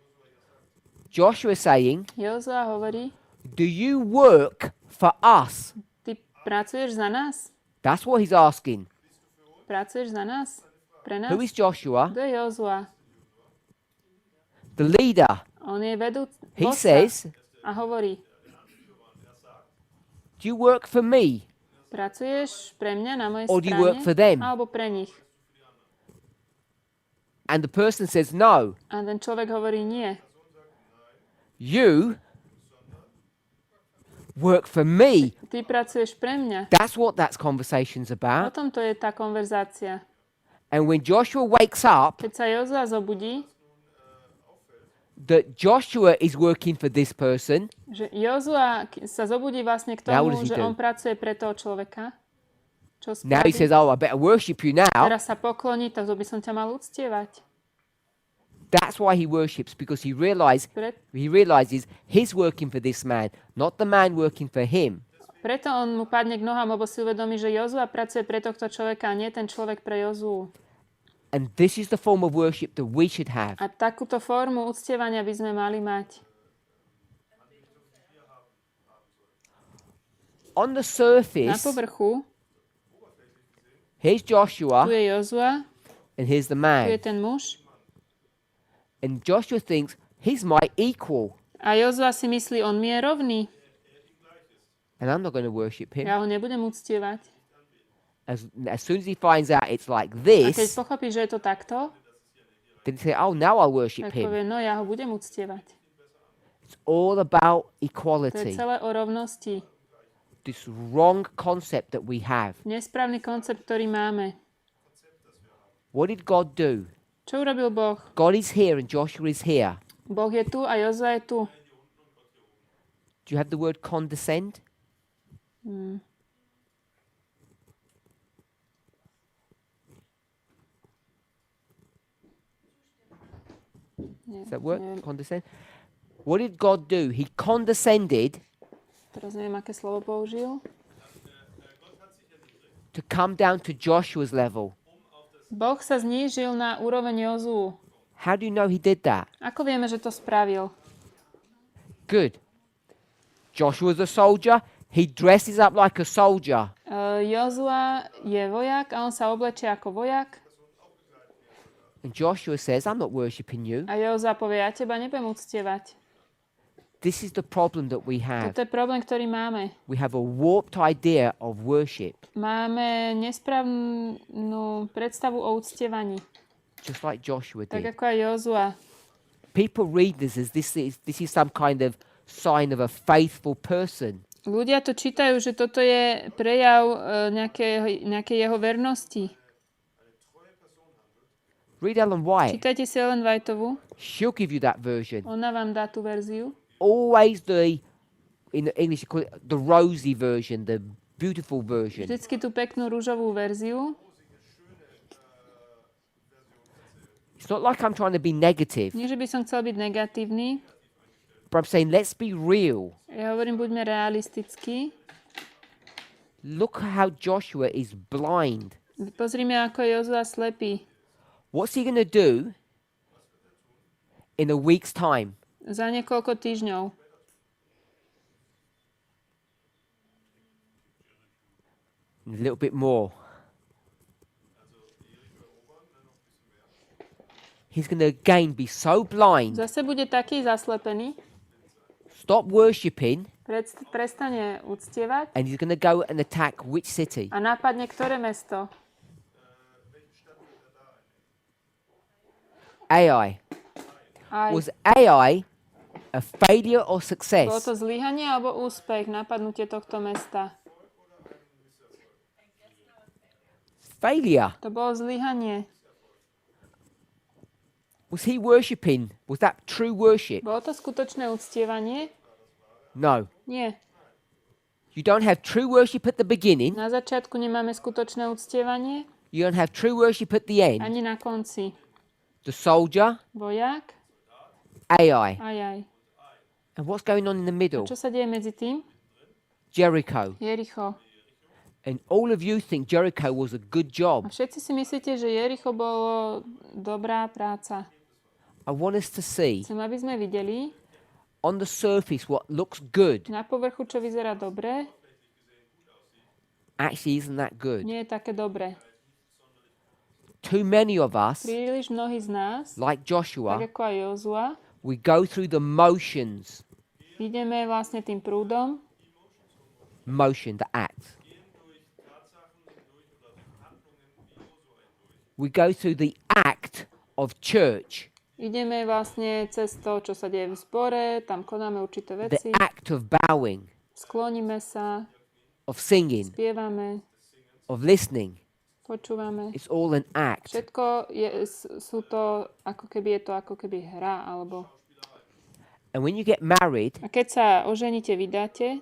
A: Joshua is saying,
B: Jozua hovorí,
A: do you work for us?
B: ty pracuješ za nás?
A: That's what he's asking.
B: Pracuješ za nás? Pre nás?
A: Who is Joshua?
B: Kto je Jozua?
A: The leader.
B: On je vedúci
A: He
B: bossa
A: says,
B: a hovorí,
A: do you work for me?
B: pracuješ pre mňa na mojej
A: Or do you work
B: strane?
A: for them?
B: Alebo pre nich?
A: And the person says, no.
B: A ten človek hovorí, nie.
A: You work for me.
B: Ty pracuješ pre mňa.
A: That's what that conversation's
B: O
A: about.
B: tom to je tá konverzácia.
A: And when Joshua wakes up,
B: Keď sa Jozua zobudí,
A: that Joshua is working for this person,
B: že Jozua sa zobudí vlastne k
A: Now
B: tomu,
A: what does he
B: že
A: do?
B: on pracuje pre toho človeka. Čo
A: now he
B: spraví?
A: says, oh, I better worship you now.
B: Teraz sa pokloní, tak to by som ťa mal uctievať.
A: That's why he worships, because he realizes he's working for this man, not the man working for him.
B: Preto on mu padne k nohám, lebo si uvedomí, že Jozua pracuje pre tohto človeka a nie ten človek pre Jozuu.
A: And this is the form of worship that we should have.
B: A takúto formu uctievania by sme mali mať.
A: On the
B: Na
A: surface,
B: povrchu
A: here's
B: tu
A: Joshua
B: je Jozua,
A: and here's the
B: tu je
A: man.
B: ten muž
A: And Joshua thinks, he's my equal.
B: A Jozua si myslí, on mi je rovný.
A: And I'm not going to worship him.
B: Ja ho nebudem uctievať.
A: As soon as he finds out it's like
B: A keď
A: this,
B: pochopí, že je to takto,
A: then he say, oh, now I'll worship
B: tak
A: him.
B: povie, no ja ho budem uctievať.
A: It's all about
B: To je
A: equality.
B: celé o rovnosti.
A: This wrong concept that we have.
B: Nesprávny koncept, ktorý máme.
A: What did God do?
B: Čo urobil Boh?
A: God is here and Joshua is here.
B: Boh je tu a Jozua je tu.
A: Do you have the word condescend? Is that word?
B: neviem.
A: Condescend? What did God do? He condescended
B: Teraz neviem, aké slovo použil.
A: to come down to Joshua's level.
B: Boh sa znížil na úroveň Jozuu.
A: How do you know he did that?
B: Ako vieme, že to spravil?
A: Good. Joshua's a soldier. He dresses up like a soldier.
B: Jozua je vojak a on sa oblečie ako vojak.
A: And Joshua says, I'm not worshipping you.
B: A Jozua povie, ja teba nebudem uctievať.
A: This is the problem that we have.
B: Toto je problém, ktorý máme.
A: We have a warped idea of worship,
B: Máme nesprávnu predstavu o uctievaní.
A: just like Joshua
B: Tak
A: did.
B: ako aj Jozua.
A: People read this as this is some kind of sign of a faithful person.
B: Ľudia to čítajú, že toto je prejav nejakej jeho vernosti.
A: Read Ellen White.
B: Čítajte si Ellen Whiteovú.
A: She'll give you that version.
B: Ona vám dá tú verziu.
A: Always in the English you call it the rosy version, the beautiful version.
B: Vždycky tú peknú rúžovú verziu.
A: It's not like I'm trying to be negative,
B: Nie, že by som chcel byť negatívny.
A: but I'm saying let's be real.
B: Ja hovorím, buďme realistickí.
A: Look how Joshua is blind.
B: Pozrime, ako je Jozua slepý.
A: What's he going to do in a week's time?
B: Za niekoľko týždňov.
A: A little bit more. He's going to again be so blind,
B: Zase bude taký zaslepený,
A: stop worshipping,
B: prestane uctievať
A: and he's going to go and attack which city?
B: a napadne ktoré mesto?
A: Ai.
B: Aj.
A: Was Ai a failure or
B: Bolo
A: success?
B: to zlyhanie alebo úspech, napadnutie tohto mesta?
A: Failure.
B: To bolo zlyhanie.
A: Was he worshipping? Was that true worship?
B: Bolo to skutočné uctievanie?
A: No.
B: Nie.
A: You don't have true worship at the beginning.
B: Na začiatku nemáme skutočné uctievanie,
A: You don't have true worship at the end.
B: ani na konci.
A: The soldier,
B: Vojak,
A: Ai.
B: aj.
A: And what's going on in the middle?
B: Čo sa deje medzi tým?
A: Jericho.
B: Jericho.
A: And all of you think Jericho was a good
B: A
A: job.
B: všetci si myslíte, že Jericho bolo dobrá práca.
A: I want us to see
B: Chcem, aby sme videli
A: on the surface what looks good
B: na povrchu, čo vyzerá dobre,
A: actually isn't that good.
B: nie je také dobré.
A: Too many of us,
B: Príliš mnohí z nás,
A: like
B: tak
A: Joshua,
B: ako aj Jozua,
A: we go through the motions.
B: ideme vlastne tým prúdom,
A: Motion, the act. We go through the act of church,
B: ideme vlastne cez to, čo sa deje v zbore, tam konáme určité
A: the
B: veci,
A: act of bowing,
B: skloníme sa,
A: of singing,
B: spievame,
A: of listening.
B: počúvame.
A: It's all an act.
B: Všetko sú to, ako keby je to ako keby hra, alebo...
A: And when you get married,
B: A keď sa oženíte, vydáte,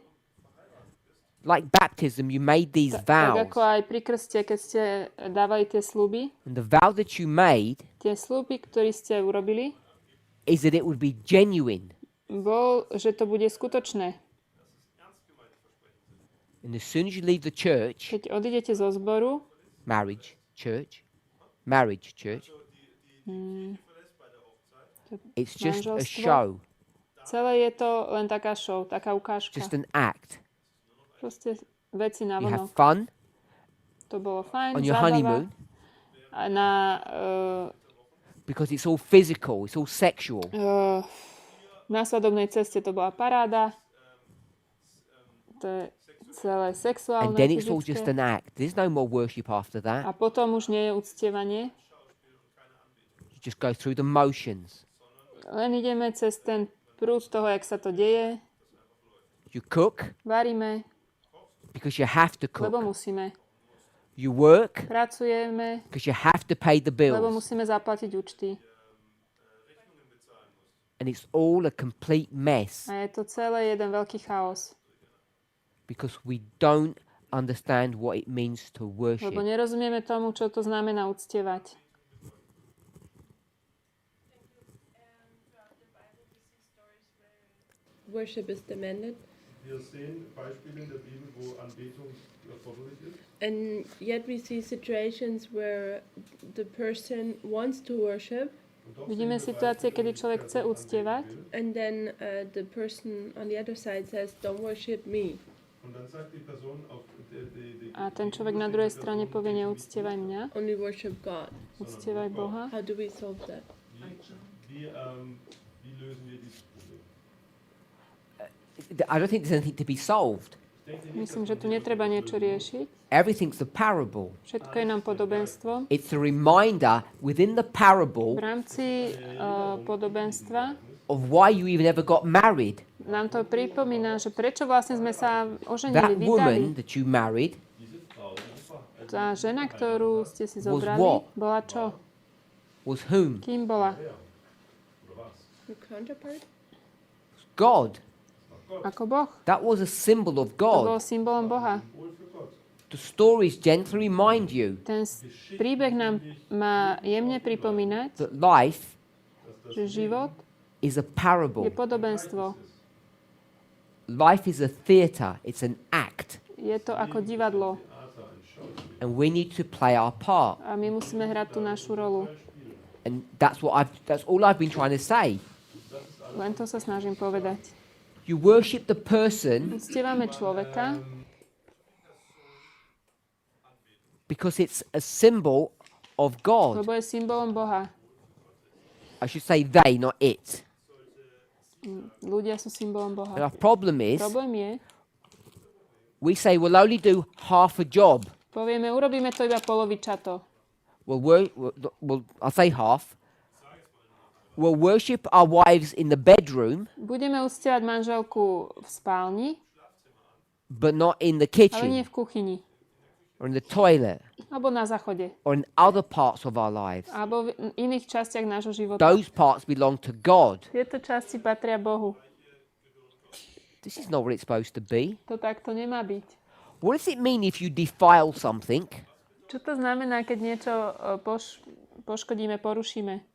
A: like baptism, you made these
B: tak
A: vows.
B: ako aj pri krste, keď ste dávali tie sľuby,
A: And the vow that you made
B: tie sľuby, ktoré ste urobili,
A: is that it would be genuine.
B: bol, že to bude skutočné.
A: And as soon as you leave the church,
B: Keď odídete zo zboru,
A: marriage, church, it's just a
B: manželstvo.
A: show,
B: celé je to len taká show, taká ukážka.
A: just an act.
B: Proste veci na
A: You have
B: vonok.
A: fun
B: To bolo fajn,
A: on your
B: zábava.
A: honeymoon,
B: A na
A: because it's all physical, it's all sexual.
B: Na následovnej ceste to bola paráda. To je celé
A: And
B: sexuálne,
A: then it's all just
B: fyzické.
A: an act. There's no more worship after that.
B: A potom už nie je uctievanie.
A: You just go through the motions.
B: Len ideme cez ten prúd toho, jak sa to deje.
A: You cook
B: Varíme,
A: because you have to
B: lebo
A: cook.
B: musíme.
A: You work
B: Pracujeme,
A: because you have to pay the
B: lebo
A: bills.
B: musíme zaplatiť účty.
A: And it's all a complete mess
B: A je to celé jeden veľký chaos.
A: because we don't understand what it means to worship.
B: Lebo nerozumieme tomu, čo to znamená uctievať.
C: Worship is demanded,
E: Wir sehen Beispiele in der Bibel, wo Anbetung erforderlich ist.
C: and yet we see situations where the person wants to worship,
E: Und doch
B: Vidíme
E: sehen wir
B: situácie,
E: Beispiele,
B: kedy
E: wo die
B: človek chce
E: Person
B: uctievať
E: anbeten will.
C: and then the person on the other side says, "Don't worship me."
E: Und dann sagt die Person auf
B: a ten človek na druhej strane povie, neúctievaj mňa,
C: Only worship God.
B: uctievaj Boha.
C: How do we solve that?
E: Wie lösen wir dieses Problem?
A: I don't think there's anything to be solved.
E: Ich denke nicht,
B: Myslím, že tu netreba niečo riešiť.
A: Everything's a parable.
B: Všetko je nám podobenstvo.
A: It's a reminder within the
B: V
A: parable
B: rámci podobenstva
A: of why you even ever got married.
B: nám to pripomína, že prečo vlastne sme sa
A: That
B: oženili, vydali.
A: woman that you married
B: Tá žena, ktorú ste si
A: Was
B: zobrali,
A: what?
B: bola čo?
A: was whom?
B: Kým bola?
C: Your counterpart?
A: God.
B: Ako Boh.
A: That was a symbol of
B: To bolo
A: God.
B: symbolom Boha.
A: The stories gently remind you
B: Ten príbeh nám má jemne pripomínať,
A: that life
B: že život
A: is a
B: je
A: parable.
B: podobenstvo.
A: Life is a theatre. It's an act.
B: Je to ako divadlo
A: And we need to play our part.
B: a my musíme hrať tú našu rolu.
A: And that's all I've been trying to say.
B: Len to sa snažím povedať.
A: You worship the person
B: Uctievame človeka,
A: because it's a symbol of God.
B: lebo je symbolom Boha.
A: I should say they, not it.
B: Ľudia sú symbolom
A: And
B: Boha.
A: our problem is
B: Problém je,
A: we say we'll only do half a job.
B: povieme, urobíme to iba polovičato.
A: I'll say half. We'll worship our wives in the bedroom,
B: Budeme uctievať manželku v spálni,
A: but not in the
B: ale nie
A: kitchen
B: v kuchyni.
A: or in the toilet
B: Alebo na záchode.
A: or in other parts of our lives.
B: Alebo v iných častiach nášho života.
A: Those parts belong to God.
B: Tieto časti patria Bohu.
A: This is not what it's supposed to be.
B: To takto nemá byť.
A: What does it mean if you defile something?
B: Čo to znamená, keď niečo poškodíme, porušíme,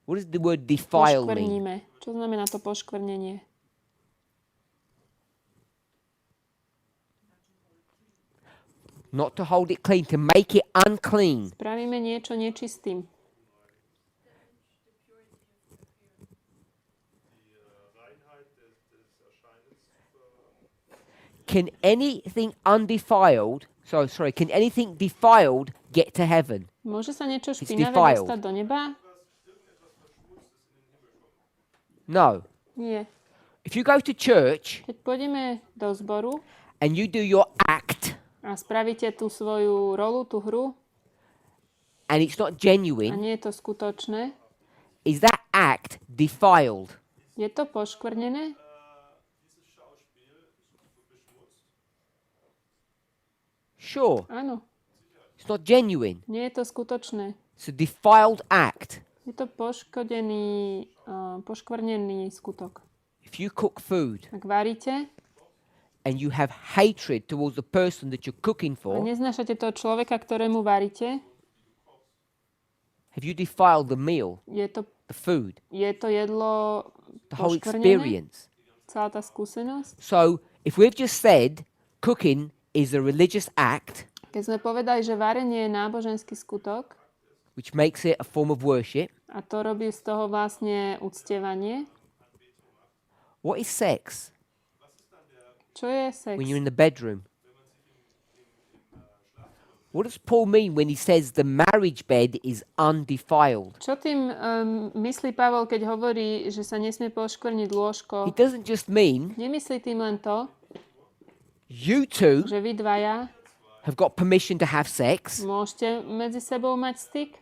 A: What does the word defile mean?
B: poškvrníme? Čo znamená to poškvrnenie?
A: Not to hold it clean, to make it unclean.
B: Spravíme niečo nečistým.
A: Can anything can anything defiled get to heaven?
B: Môže sa niečo
A: It's
B: špinavé
A: defiled.
B: dostať do neba?
A: No.
B: Nie.
A: If you go to church
B: Keď pôjdeme do zboru
A: and you do your act
B: a spravíte tú svoju rolu, tú hru
A: and it's not
B: a
A: genuine,
B: nie je to skutočné,
A: is that act defiled?
B: je to poškvrnené?
A: Sure.
B: Áno.
A: It's not genuine.
B: Nie je to skutočné.
A: It's a defiled act.
B: Je to poškvrnený skutok.
A: If you cook food
B: Ak varíte
A: and you have hatred towards the person that you're cooking
B: a
A: for,
B: neznášate toho človeka, ktorému varíte,
A: have you defiled the meal,
B: je to
A: the
B: jedlo
A: the whole
B: poškvrnené,
A: experience?
B: celá tá skúsenosť.
A: So if we've just said cooking is a religious act,
B: Keď sme povedali, že varenie je náboženský skutok
A: which makes it a form of worship,
B: a to robí z toho vlastne uctievanie,
A: what is sex
B: čo je sex?
A: when you're in the bedroom? What does Paul mean when he says the marriage bed is undefiled?
B: Čo tým myslí Pavol, keď hovorí, že sa nesmie poškvrniť
A: He
B: lôžko?
A: doesn't just mean
B: Nemyslí tým len to,
A: you two
B: že vy dvaja
A: have got permission to have sex,
B: môžete medzi sebou mať styk,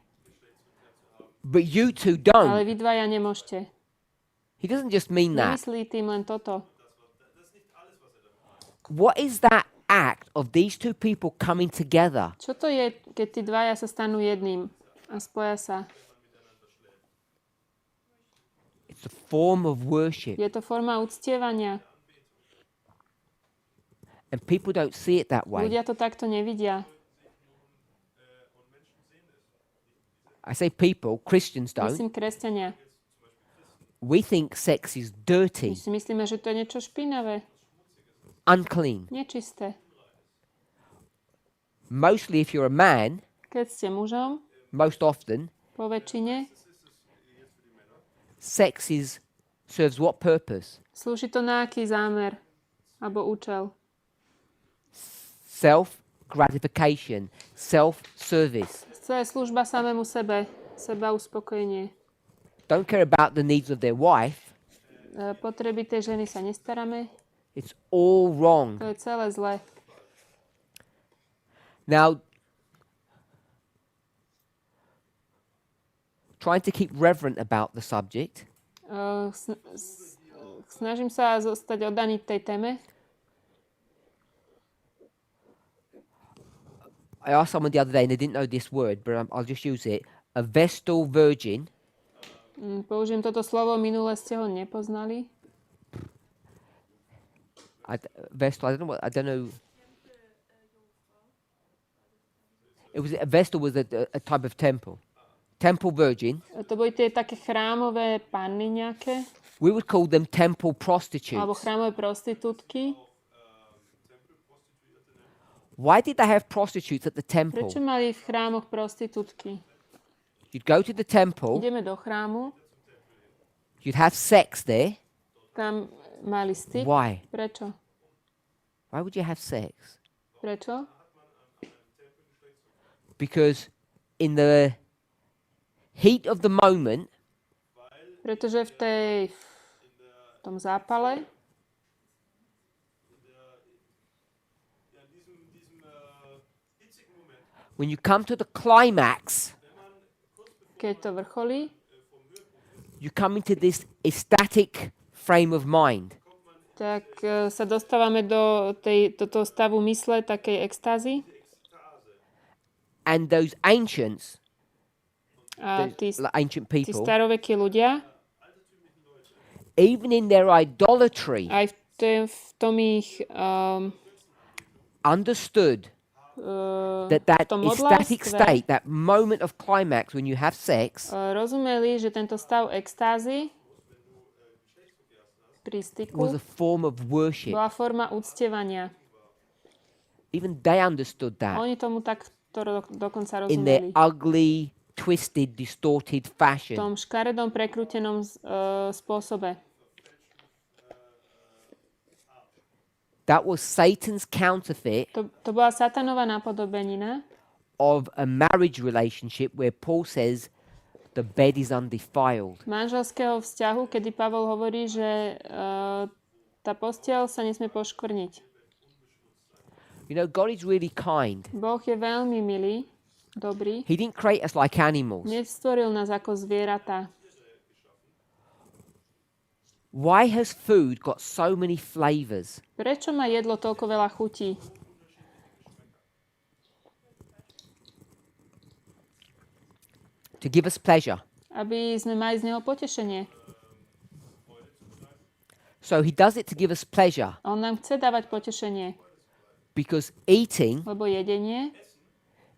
A: but you two
B: ale
A: don't.
B: vy dvaja nemôžete.
A: He doesn't just mean that.
B: Nemyslí tým len toto.
A: What is that act of these two people coming together?
B: Čo to je, keď tí dvaja sa stanú jedným a spoja sa?
A: It's a form of worship,
B: Je to forma uctievania.
A: and people don't see it that way.
B: Ľudia to takto nevidia.
A: I say people, Christians don't.
B: Myslím kresťania.
A: We think sex is
B: My
A: dirty,
B: si myslíme, že to je niečo špinavé,
A: unclean.
B: nečisté.
A: Mostly if you're a man,
B: Keď ste mužom,
A: most often,
B: po väčšine,
A: sex serves what purpose?
B: slúži to na aký zámer alebo účel?
A: Self-gratification, self-service.
B: To je služba samému sebe, seba uspokojenie.
A: Don't care about the needs of their wife.
B: Potreby tej ženy sa nestaráme,
A: It's all wrong.
B: to je celé zlé.
A: Now, trying to keep reverent about the subject,
B: Snažím sa zostať oddaný tej téme.
A: I asked someone the other day and they didn't know this word, but I'll just use it. A Vestal virgin
B: Použijem toto slovo, minule ste ho nepoznali.
A: Vestal, I don't know. It was a Vestal was a type of temple. Temple virgin.
B: To boli tie také chrámové panny nejaké,
A: We would call them temple
B: alebo
A: prostitutes.
B: chrámové prostitútky.
A: Why did they have prostitutes at the temple?
B: Prečo mali v chrámoch prostitútky?
A: You'd go to the temple,
B: Ideme do chrámu,
A: you'd have sex there.
B: tam mali styk.
A: Why?
B: Prečo?
A: Why would you have sex?
B: Prečo?
A: Because in the heat of the moment,
B: Pretože v tom zápale
A: when you come to the climax,
B: keď to vrcholí,
A: you come into this ecstatic frame of mind.
B: tak sa dostávame do toho stavu mysle, takej extázy.
A: And those ancients,
B: A
A: ancient
B: tí
A: people,
B: starovekí ľudia,
A: even in their idolatry,
B: aj v tom ich
A: understood that
B: v tom
A: ecstatic
B: modlárstve
A: state, that moment of climax when you have sex,
B: rozumeli, že tento stav extázy pri styku
A: was a form of worship.
B: bola forma uctievania.
A: Even they understood that
B: Oni tomu takto dokonca
A: in their
B: rozumeli.
A: ugly, twisted, distorted
B: V
A: fashion.
B: tom škaredom, prekrútenom spôsobe.
A: That was Satan's counterfeit
B: To bola satanová napodobenina
A: of a marriage relationship where Paul says the bed is undefiled.
B: manželského vzťahu, kedy Pavol hovorí, že tá posteľ sa nesmie poškvrniť.
A: You know, God is really kind.
B: Boh je veľmi milý, dobrý.
A: He didn't create us like animals.
B: Nestvoril nás ako zvieratá.
A: Why has food got so many flavors?
B: Prečo má jedlo toľko veľa chutí?
A: To give us pleasure.
B: Aby sme mali z neho potešenie.
A: So he does it to give us pleasure
B: On nám chce dávať potešenie,
A: because eating
B: lebo jedenie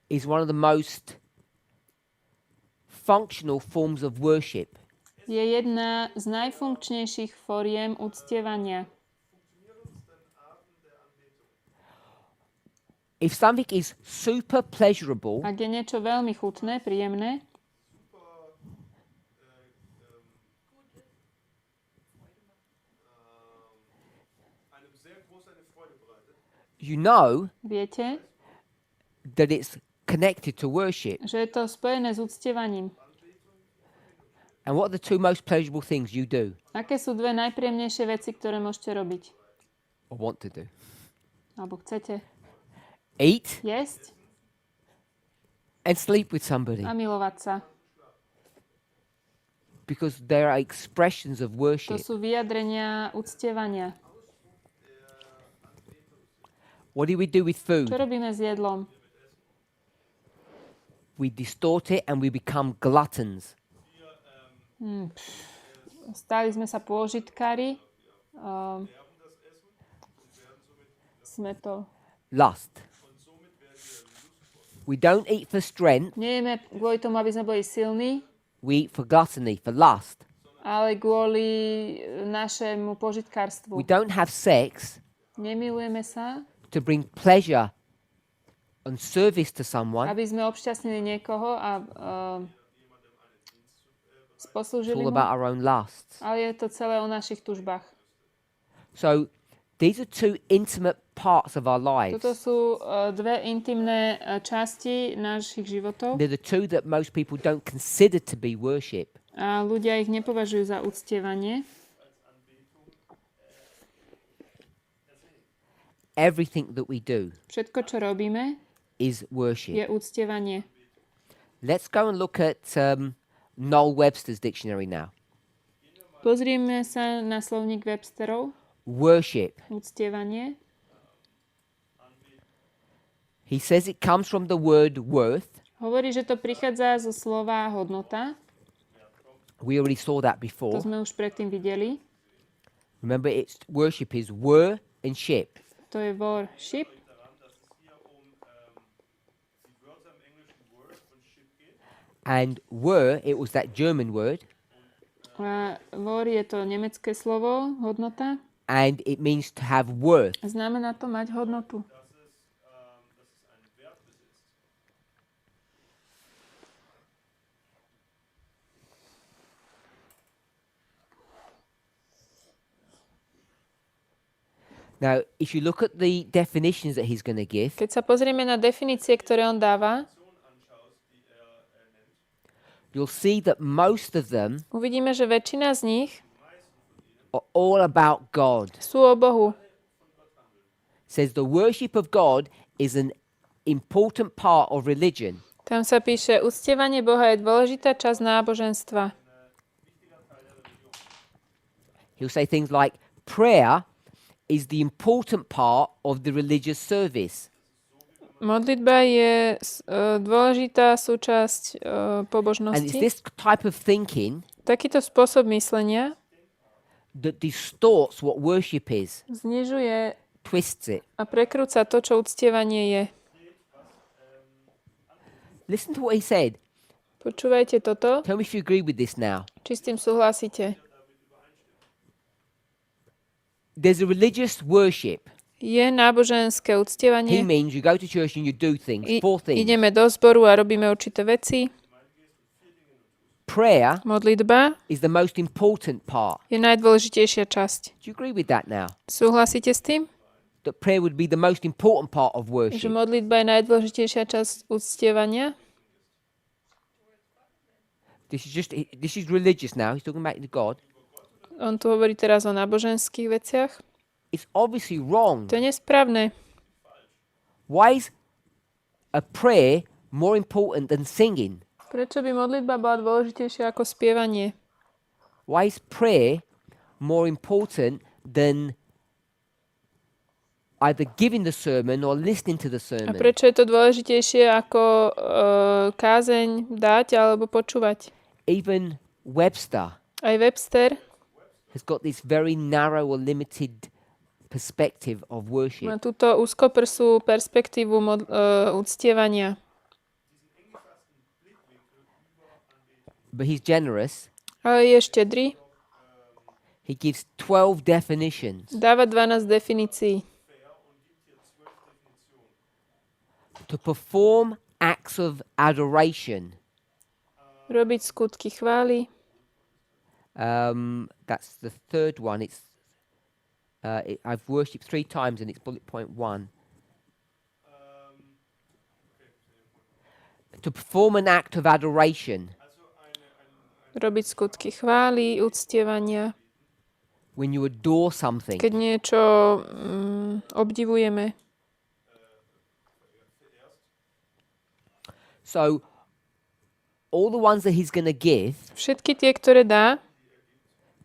A: is one of the most functional forms of worship.
B: je jedna z najfunkčnejších foriem uctievania.
A: If something is super pleasurable,
B: Ak je niečo veľmi chutné, príjemné,
A: you know
B: viete,
A: that it's connected to worship.
B: že je to spojené s uctievaním.
A: And what are the two most pleasurable things you do
B: Aké sú dve najpríjemnejšie veci, ktoré môžete robiť?
A: or want to do?
B: Alebo chcete
A: Eat
B: jesť
A: and sleep with somebody.
B: a milovať sa.
A: Because there are expressions of
B: To
A: worship.
B: sú vyjadrenia uctievania.
A: What do we do with food?
B: Čo robíme s jedlom?
A: We distort it and we become gluttons.
B: Stali sme sa pôžitkári. Sme to...
A: Lust. We don't eat for strength.
B: Nejeme kvôli tomu, aby sme boli silní,
A: We eat for gluttony, for lust.
B: ale kvôli našemu požitkárstvu.
A: We don't have sex
B: Nemilujeme sa,
A: to bring pleasure and service to someone.
B: aby sme obšťastnili niekoho a
A: It's
B: poslúžili
A: all
B: mu,
A: about our own lusts.
B: ale je to celé o našich tužbách.
A: So these are two intimate parts of our lives.
B: Toto sú dve intimné časti našich životov
A: They're the two that most people don't consider to be worship.
B: a ľudia ich nepovažujú za uctievanie.
A: Everything that we do
B: Všetko, čo robíme,
A: is worship.
B: je uctievanie.
A: Let's go and look at Noel Webster's dictionary now.
B: Pozrieme sa na slovník Websterov.
A: Worship.
B: Uctievanie.
A: He says it comes from the word worth.
B: Hovorí, že to prichádza zo slova hodnota.
A: We already saw that
B: To
A: before.
B: sme už predtým videli.
A: Remember, it's worship is were and ship.
B: To je worship.
A: And were, it was that German word,
B: A wor je to nemecké slovo, hodnota.
A: and it means to have worth.
B: A znamená to mať hodnotu.
A: Now, if you look at the definitions that he's going to give,
B: Keď sa pozrieme na definície, ktoré on dáva,
A: you'll see that most of them
B: uvidíme, že väčšina z nich
A: are all about God.
B: sú o Bohu.
A: Says the worship of God is an important part of religion.
B: Tam sa píše, uctievanie Boha je dôležitá časť náboženstva.
A: He'll say things like prayer is the important part of the religious service.
B: Modlitba je dôležitá súčasť
A: And it's
B: pobožnosti.
A: this type of thinking
B: Takýto spôsob myslenia
A: that distorts what worship is,
B: znižuje
A: twists it.
B: a prekrúca to, čo uctievanie je.
A: Listen to what he said.
B: Počúvajte toto,
A: Tell me if you agree with this now.
B: či s tým súhlasíte.
A: There's a religious worship.
B: Je náboženské
A: He
B: uctievanie.
A: means you go to church and you do things. Four things.
B: Ideme do zboru a robíme určité veci.
A: Prayer
B: Modlitba
A: is the most important part.
B: je najdôležitejšia časť.
A: Do you agree with that now?
B: Súhlasíte s tým?
A: That prayer would be the most important part of
B: Že
A: worship.
B: modlitba je najdôležitejšia časť uctievania?
A: This is religious now. He's talking about the God.
B: On tu hovorí teraz o náboženských veciach.
A: It's obviously wrong.
B: To je nesprávne.
A: Why is a prayer more important than singing?
B: Prečo by modlitba bola dôležitejšia ako spievanie?
A: Why is prayer more important than either giving the sermon or listening to the
B: A
A: sermon?
B: prečo je to dôležitejšie ako kázeň dať alebo počúvať?
A: Even Webster
B: Aj Webster
A: has got this very narrow or limited perspective of worship.
B: má túto úzkoprsú perspektívu uctievania.
A: But he's generous.
B: Ale je štedrý.
A: He gives 12 definitions.
B: Dáva 12 definícií.
A: To perform acts of adoration.
B: Robiť skutky chvály.
A: That's the third one. I've worshipped 3 times and it's bullet point 1. to perform an act of adoration.
B: Robiť skutky chvály, uctievania.
A: When you adore something.
B: Keď niečo obdivujeme.
A: So, all the ones that he's going to give,
B: Všetky tie, ktoré dá,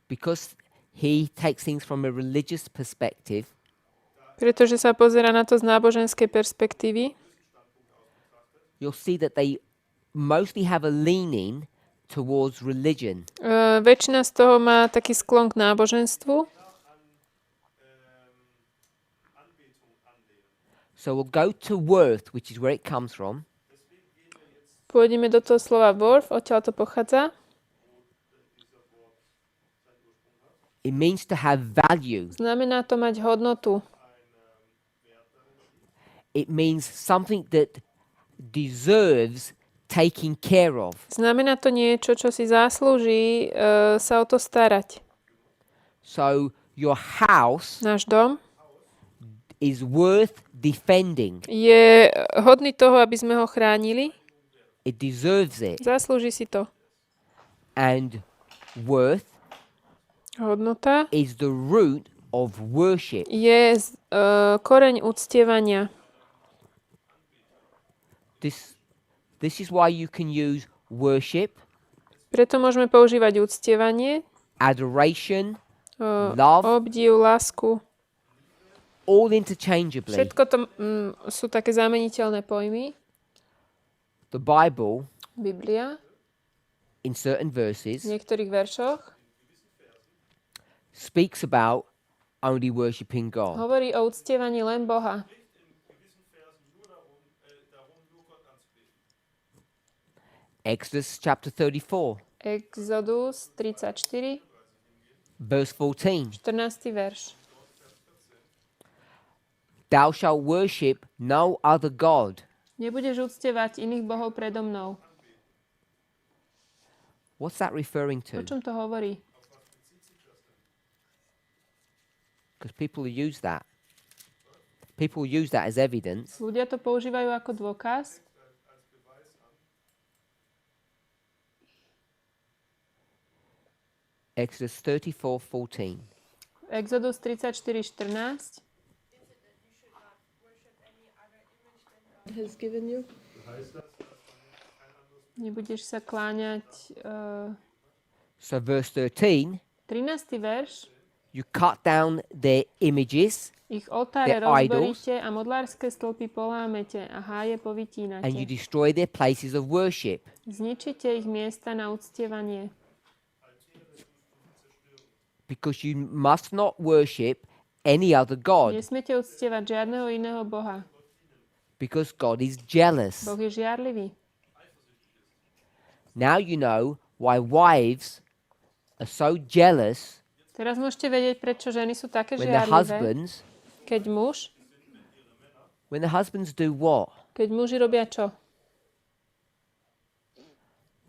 A: because he takes things from a religious perspective,
B: pretože sa pozerá na to z náboženskej perspektívy,
A: you'll see that they mostly have a leaning towards religion.
B: Väčšina z toho má taký sklon k náboženstvu.
A: So we'll go to worth, which is where it comes from.
B: Pôjdeme do toho slova worth, odtiaľ to pochádza.
A: It means to have value.
B: Znamená to mať hodnotu.
A: It means something that deserves taking care of.
B: Znamená to niečo, čo si zaslúži sa o to starať.
A: So your house
B: Náš dom
A: is worth defending.
B: je hodný toho, aby sme ho chránili.
A: It deserves it.
B: Zaslúži si to.
A: And worth
B: Hodnota
A: is the root of worship.
B: je koreň uctievania.
A: This is why you can use worship,
B: Preto môžeme používať uctievanie,
A: adoration, love,
B: obdiv, lásku.
A: all interchangeably.
B: Všetko to sú také zameniteľné pojmy.
A: The Bible,
B: Biblia
A: in certain verses,
B: v niektorých veršoch
A: speaks about only worshipping God.
B: hovorí o uctievaní len Boha.
A: Exodus chapter 34,
B: Exodus 34,
A: verse 14.
B: 14. verš.
A: Thou shalt worship no other God.
B: Nebudeš uctievať iných bohov predo mnou.
A: What's that referring
B: O
A: to?
B: čom to hovorí?
A: Because people use that. People use that as evidence.
B: Ľudia to používajú ako dôkaz.
A: Exodus 34:14.
B: Exodus 34:14.
C: has given you.
B: Nebudeš sa kláňať.
A: So verse 13,
B: 13. verš.
A: you cut down their images
B: Ich oltáre
A: their idols,
B: rozboríte a modlárske stĺpy polámete a háje
A: and you
B: povytínate.
A: destroy their places of worship.
B: Zničite ich miesta na uctievanie.
A: Because you must not worship any other God.
B: Nesmiete uctievať žiadneho iného boha.
A: Because God is jealous.
B: Boh je žiarlivý.
A: Now you know why wives are so jealous
B: Teraz môžete vedieť, prečo ženy sú také
A: when the
B: žiarlivé.
A: husbands,
B: Keď
A: do what?
B: keď muži robia čo?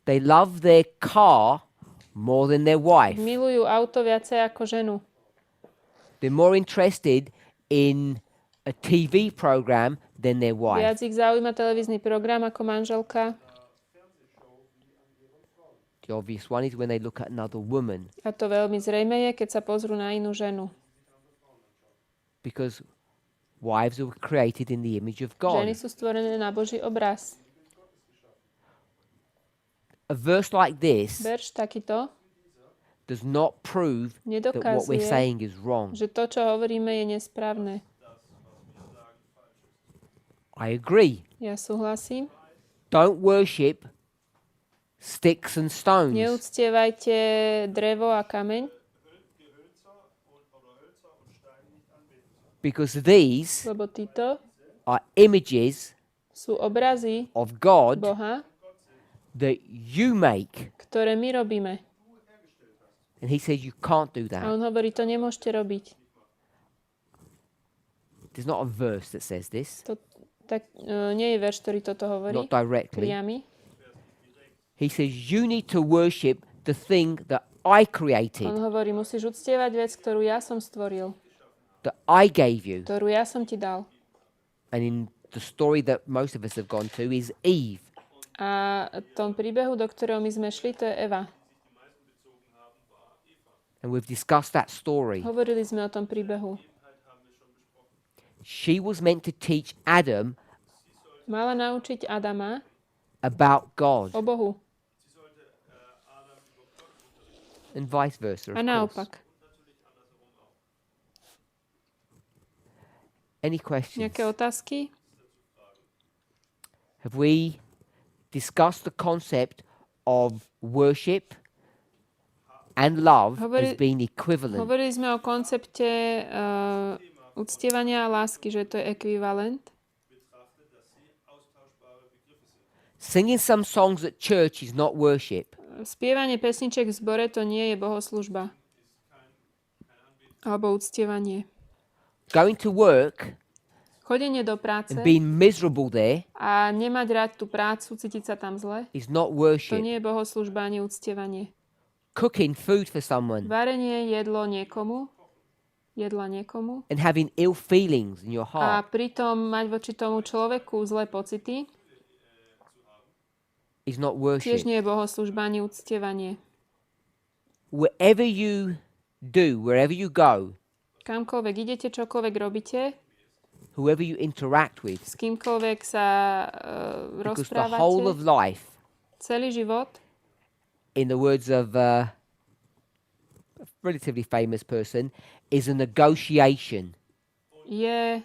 A: They love their car more than their wife.
B: Milujú auto viacej ako ženu.
A: They're more interested in a TV program than their wife.
B: Viac ich zaujíma televízny program ako manželka.
A: The obvious one is when they look at another woman,
B: A to veľmi zrejme je, keď sa pozrú na inú ženu.
A: because wives are created in the image of
B: Ženy
A: God.
B: sú stvorené na Boží obraz.
A: A verse like this
B: Verš takýto
A: does not prove that what we're
B: nedokazuje,
A: saying is wrong.
B: že to, čo hovoríme, je nesprávne.
A: I agree.
B: Ja súhlasím.
A: Don't worship sticks and stones,
B: Neúctievajte drevo a kameň,
A: because these
B: lebo títo
A: are images
B: sú obrazy
A: of God
B: Boha,
A: that you make.
B: ktoré my robíme.
A: And he says you can't do
B: A
A: that.
B: on hovorí, to nemôžete robiť.
A: There's not a verse that says this,
B: To, tak nie je verš, ktorý toto hovorí
A: not directly.
B: priamy.
A: He says you need to worship the thing that I created,
B: On hovorí, musíš uctievať vec, ktorú ja som stvoril,
A: that I gave you.
B: ktorú ja som ti dal.
A: And in the story that most of us have gone to is Eve.
B: A tom príbehu, do ktorého my sme šli, to je Eva.
A: And we've discussed that story.
B: Hovorili sme o tom príbehu.
A: She was meant to teach Adam
B: Mala naučiť Adama
A: about God
B: o Bohu.
A: and vice versa,
B: A
A: of course.
B: naopak.
A: Any questions?
B: Nejaké otázky?
A: Have we discussed the concept of worship and love as being equivalent?
B: Hovorili sme o koncepte uctievania a lásky, že to je ekvivalent.
A: Singing some songs at church is not worship.
B: Spievanie pesniček v zbore to nie je bohoslužba. Alebo uctievanie.
A: Going to work
B: Chodenie do práce
A: and being miserable there
B: a nemať rád tú prácu, cítiť sa tam zle,
A: is not
B: to
A: worship.
B: nie je bohoslužba ani uctievanie.
A: Cooking food for someone
B: Varenie jedla niekomu
A: and having ill feelings in your
B: a
A: heart
B: pritom mať voči tomu človeku zlé pocity,
A: is not
B: tiež
A: worship.
B: nie je bohoslužba ani uctievanie.
A: Wherever you do, wherever you go,
B: Kamkoľvek idete, čokoľvek robíte,
A: whoever you interact with,
B: s kýmkoľvek sa
A: because the whole of
B: rozprávate,
A: life,
B: celý život,
A: in the words of a relatively famous person, is a negotiation.
B: je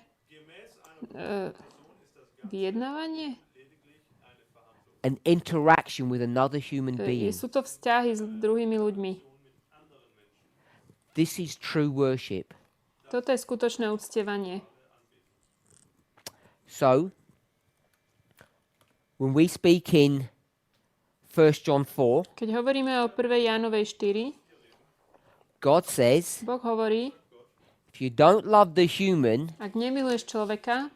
B: vyjednávanie.
A: An interaction with another human being.
B: Sú to vzťahy s druhými ľuďmi.
A: This is true worship.
B: Toto je skutočné uctievanie.
A: So, when we speak in 1 John 4,
B: Keď hovoríme o 1. Jánovej 4,
A: God says,
B: Boh hovorí,
A: if you don't love the human,
B: ak nemiluješ človeka,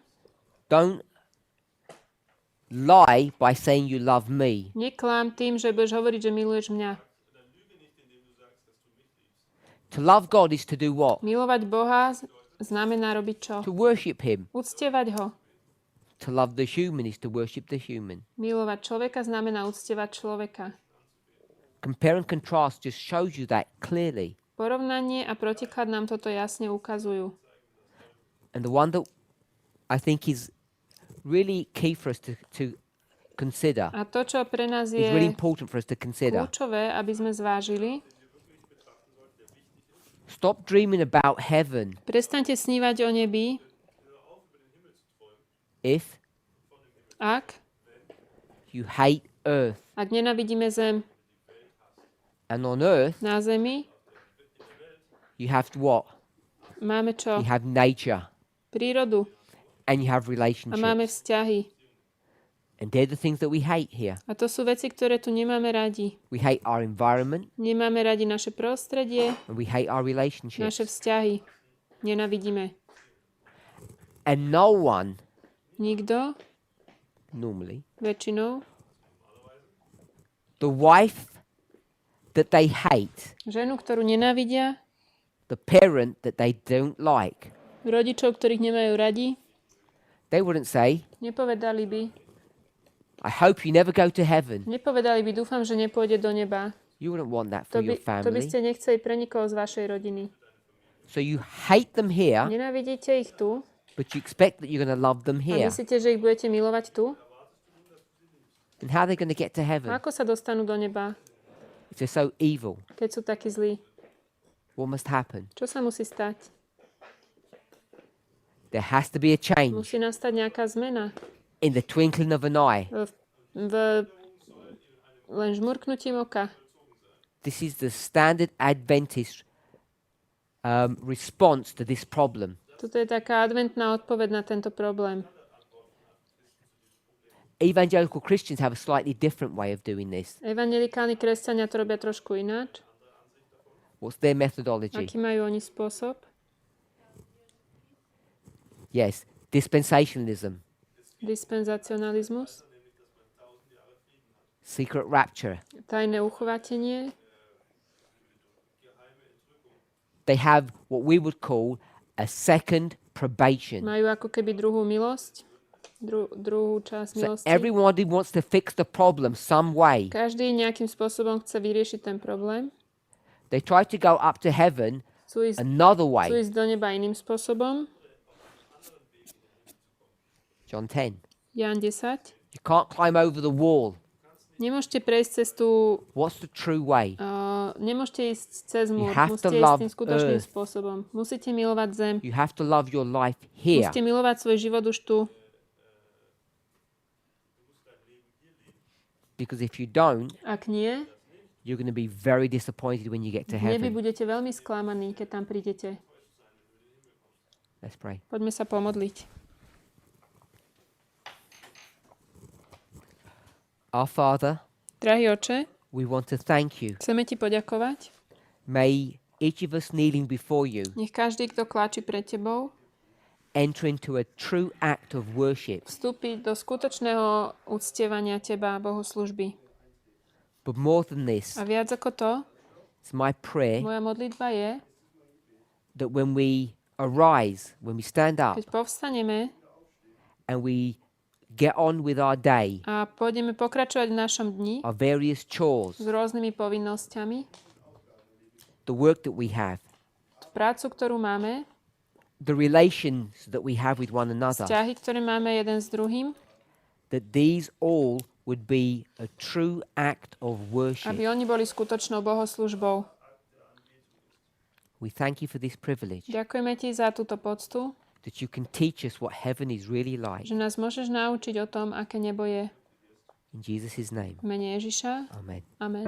A: don't lie by saying you love me.
B: neklám tým, že budeš hovoriť, že miluješ mňa.
A: To love God is to do what?
B: Milovať Boha znamená robiť čo?
A: To worship Him.
B: Uctievať ho.
A: To love the human is to worship the human.
B: Milovať človeka znamená uctievať človeka.
A: Compare and contrast just shows you that clearly.
B: Porovnanie a protiklad nám toto jasne ukazujú.
A: And the one that I think is really key for us to consider,
B: A to, čo pre nás
A: is really
B: je
A: important for us to consider.
B: kľúčové, aby sme zvážili,
A: Stop dreaming about heaven
B: prestaňte snívať o nebi,
A: if
B: ak
A: hate earth.
B: Ak nenávidíme zem,
A: And on earth,
B: na zemi
A: you have what?
B: máme čo?
A: You have nature
B: Prírodu
A: and you
B: a
A: have
B: máme
A: relationships.
B: vzťahy.
A: And they're the things that we hate here.
B: A to sú veci, ktoré tu nemáme radi.
A: We hate our environment
B: Nemáme radi naše prostredie,
A: and we hate our relationships.
B: naše vzťahy. Nenávidíme.
A: And no one,
B: Nikto,
A: normally,
B: väčšinou,
A: the wife that they hate,
B: ženu, ktorú nenávidia,
A: the parent that they don't like,
B: rodičov, ktorých nemajú radi,
A: they wouldn't say,
B: nepovedali by,
A: I hope you never go to heaven.
B: dúfam, že nepôjde do neba.
A: You wouldn't want that for
B: To by,
A: your
B: to by
A: family.
B: ste nechceli pre nikoho z vašej rodiny.
A: So you hate them here,
B: Nenávidíte ich tu
A: but you expect that you're going to love them
B: a
A: here.
B: myslíte, že ich budete milovať tu?
A: And how are they going to get to
B: A
A: heaven
B: ako sa dostanú do neba,
A: if they're so evil?
B: keď sú takí zlí?
A: What must happen?
B: Čo sa musí stať?
A: There has to be a change
B: Musí nastať nejaká zmena.
A: in the twinkling of an eye.
B: Len žmurknutím oka.
A: This is the standard Adventist response to this problem.
B: Toto je taká adventná odpoveď na tento problém.
A: Evangelical Christians have a slightly different way of doing this.
B: Evangelikálni kresťania to robia trošku ináč.
A: What's their methodology?
B: Aký majú oni spôsob?
A: Yes, dispensationalism,
B: Dispenzacionalizmus,
A: secret rapture.
B: tajné uchvátenie.
A: They have what we would call a second probation.
B: Majú ako keby druhú milosť. druhú časť
A: So
B: milosti.
A: everybody wants to fix the problem some way.
B: Každý nejakým spôsobom chce vyriešiť ten problém.
A: They try to go up to heaven
B: Chcú ísť,
A: another
B: chcú
A: way.
B: ísť do neba iným spôsobom.
A: John 10.
B: Ján 10.
A: You can't climb over the wall.
B: Nemôžete prejsť cez tú...
A: What's the true way?
B: nemôžete ísť cez múr.
A: have to
B: Musíte ísť
A: love
B: tým skutočným
A: earth.
B: spôsobom. Musíte milovať zem.
A: You have to love your life here.
B: Musíte milovať svoj život už tu.
A: Because if you don't,
B: Ak nie,
A: you're going to be very disappointed when you get to
B: v nebi
A: heaven.
B: budete veľmi sklamaní, keď tam prídete.
A: Let's pray.
B: Poďme sa pomodliť.
A: Our Father,
B: Drahý Oče,
A: we want to thank you.
B: chceme ti poďakovať.
A: May each of us kneeling before you
B: Nech každý, kto kláči pred tebou,
A: enter into a true act of worship.
B: vstúpi do skutočného uctievania teba a bohoslužby.
A: But more than this,
B: A viac ako to,
A: it's my prayer
B: moja modlitba je,
A: that when we arise, when we stand up
B: keď povstaneme
A: and we get on with our day,
B: a pôjdeme pokračovať v našom dni
A: our various chores,
B: s rôznymi povinnosťami,
A: the work that we have,
B: prácu, ktorú máme,
A: the relations that we have with one another,
B: vzťahy, ktoré máme jeden s druhým,
A: that these all would be a true act of worship.
B: aby oni boli skutočnou bohoslužbou.
A: We thank you for this privilege,
B: Ďakujeme ti za túto poctu,
A: that you can teach us what heaven is really like.
B: že nás môžeš naučiť o tom, aké nebo je.
A: In Jesus' name,
B: V mene Ježiša.
A: amen.
B: Amen.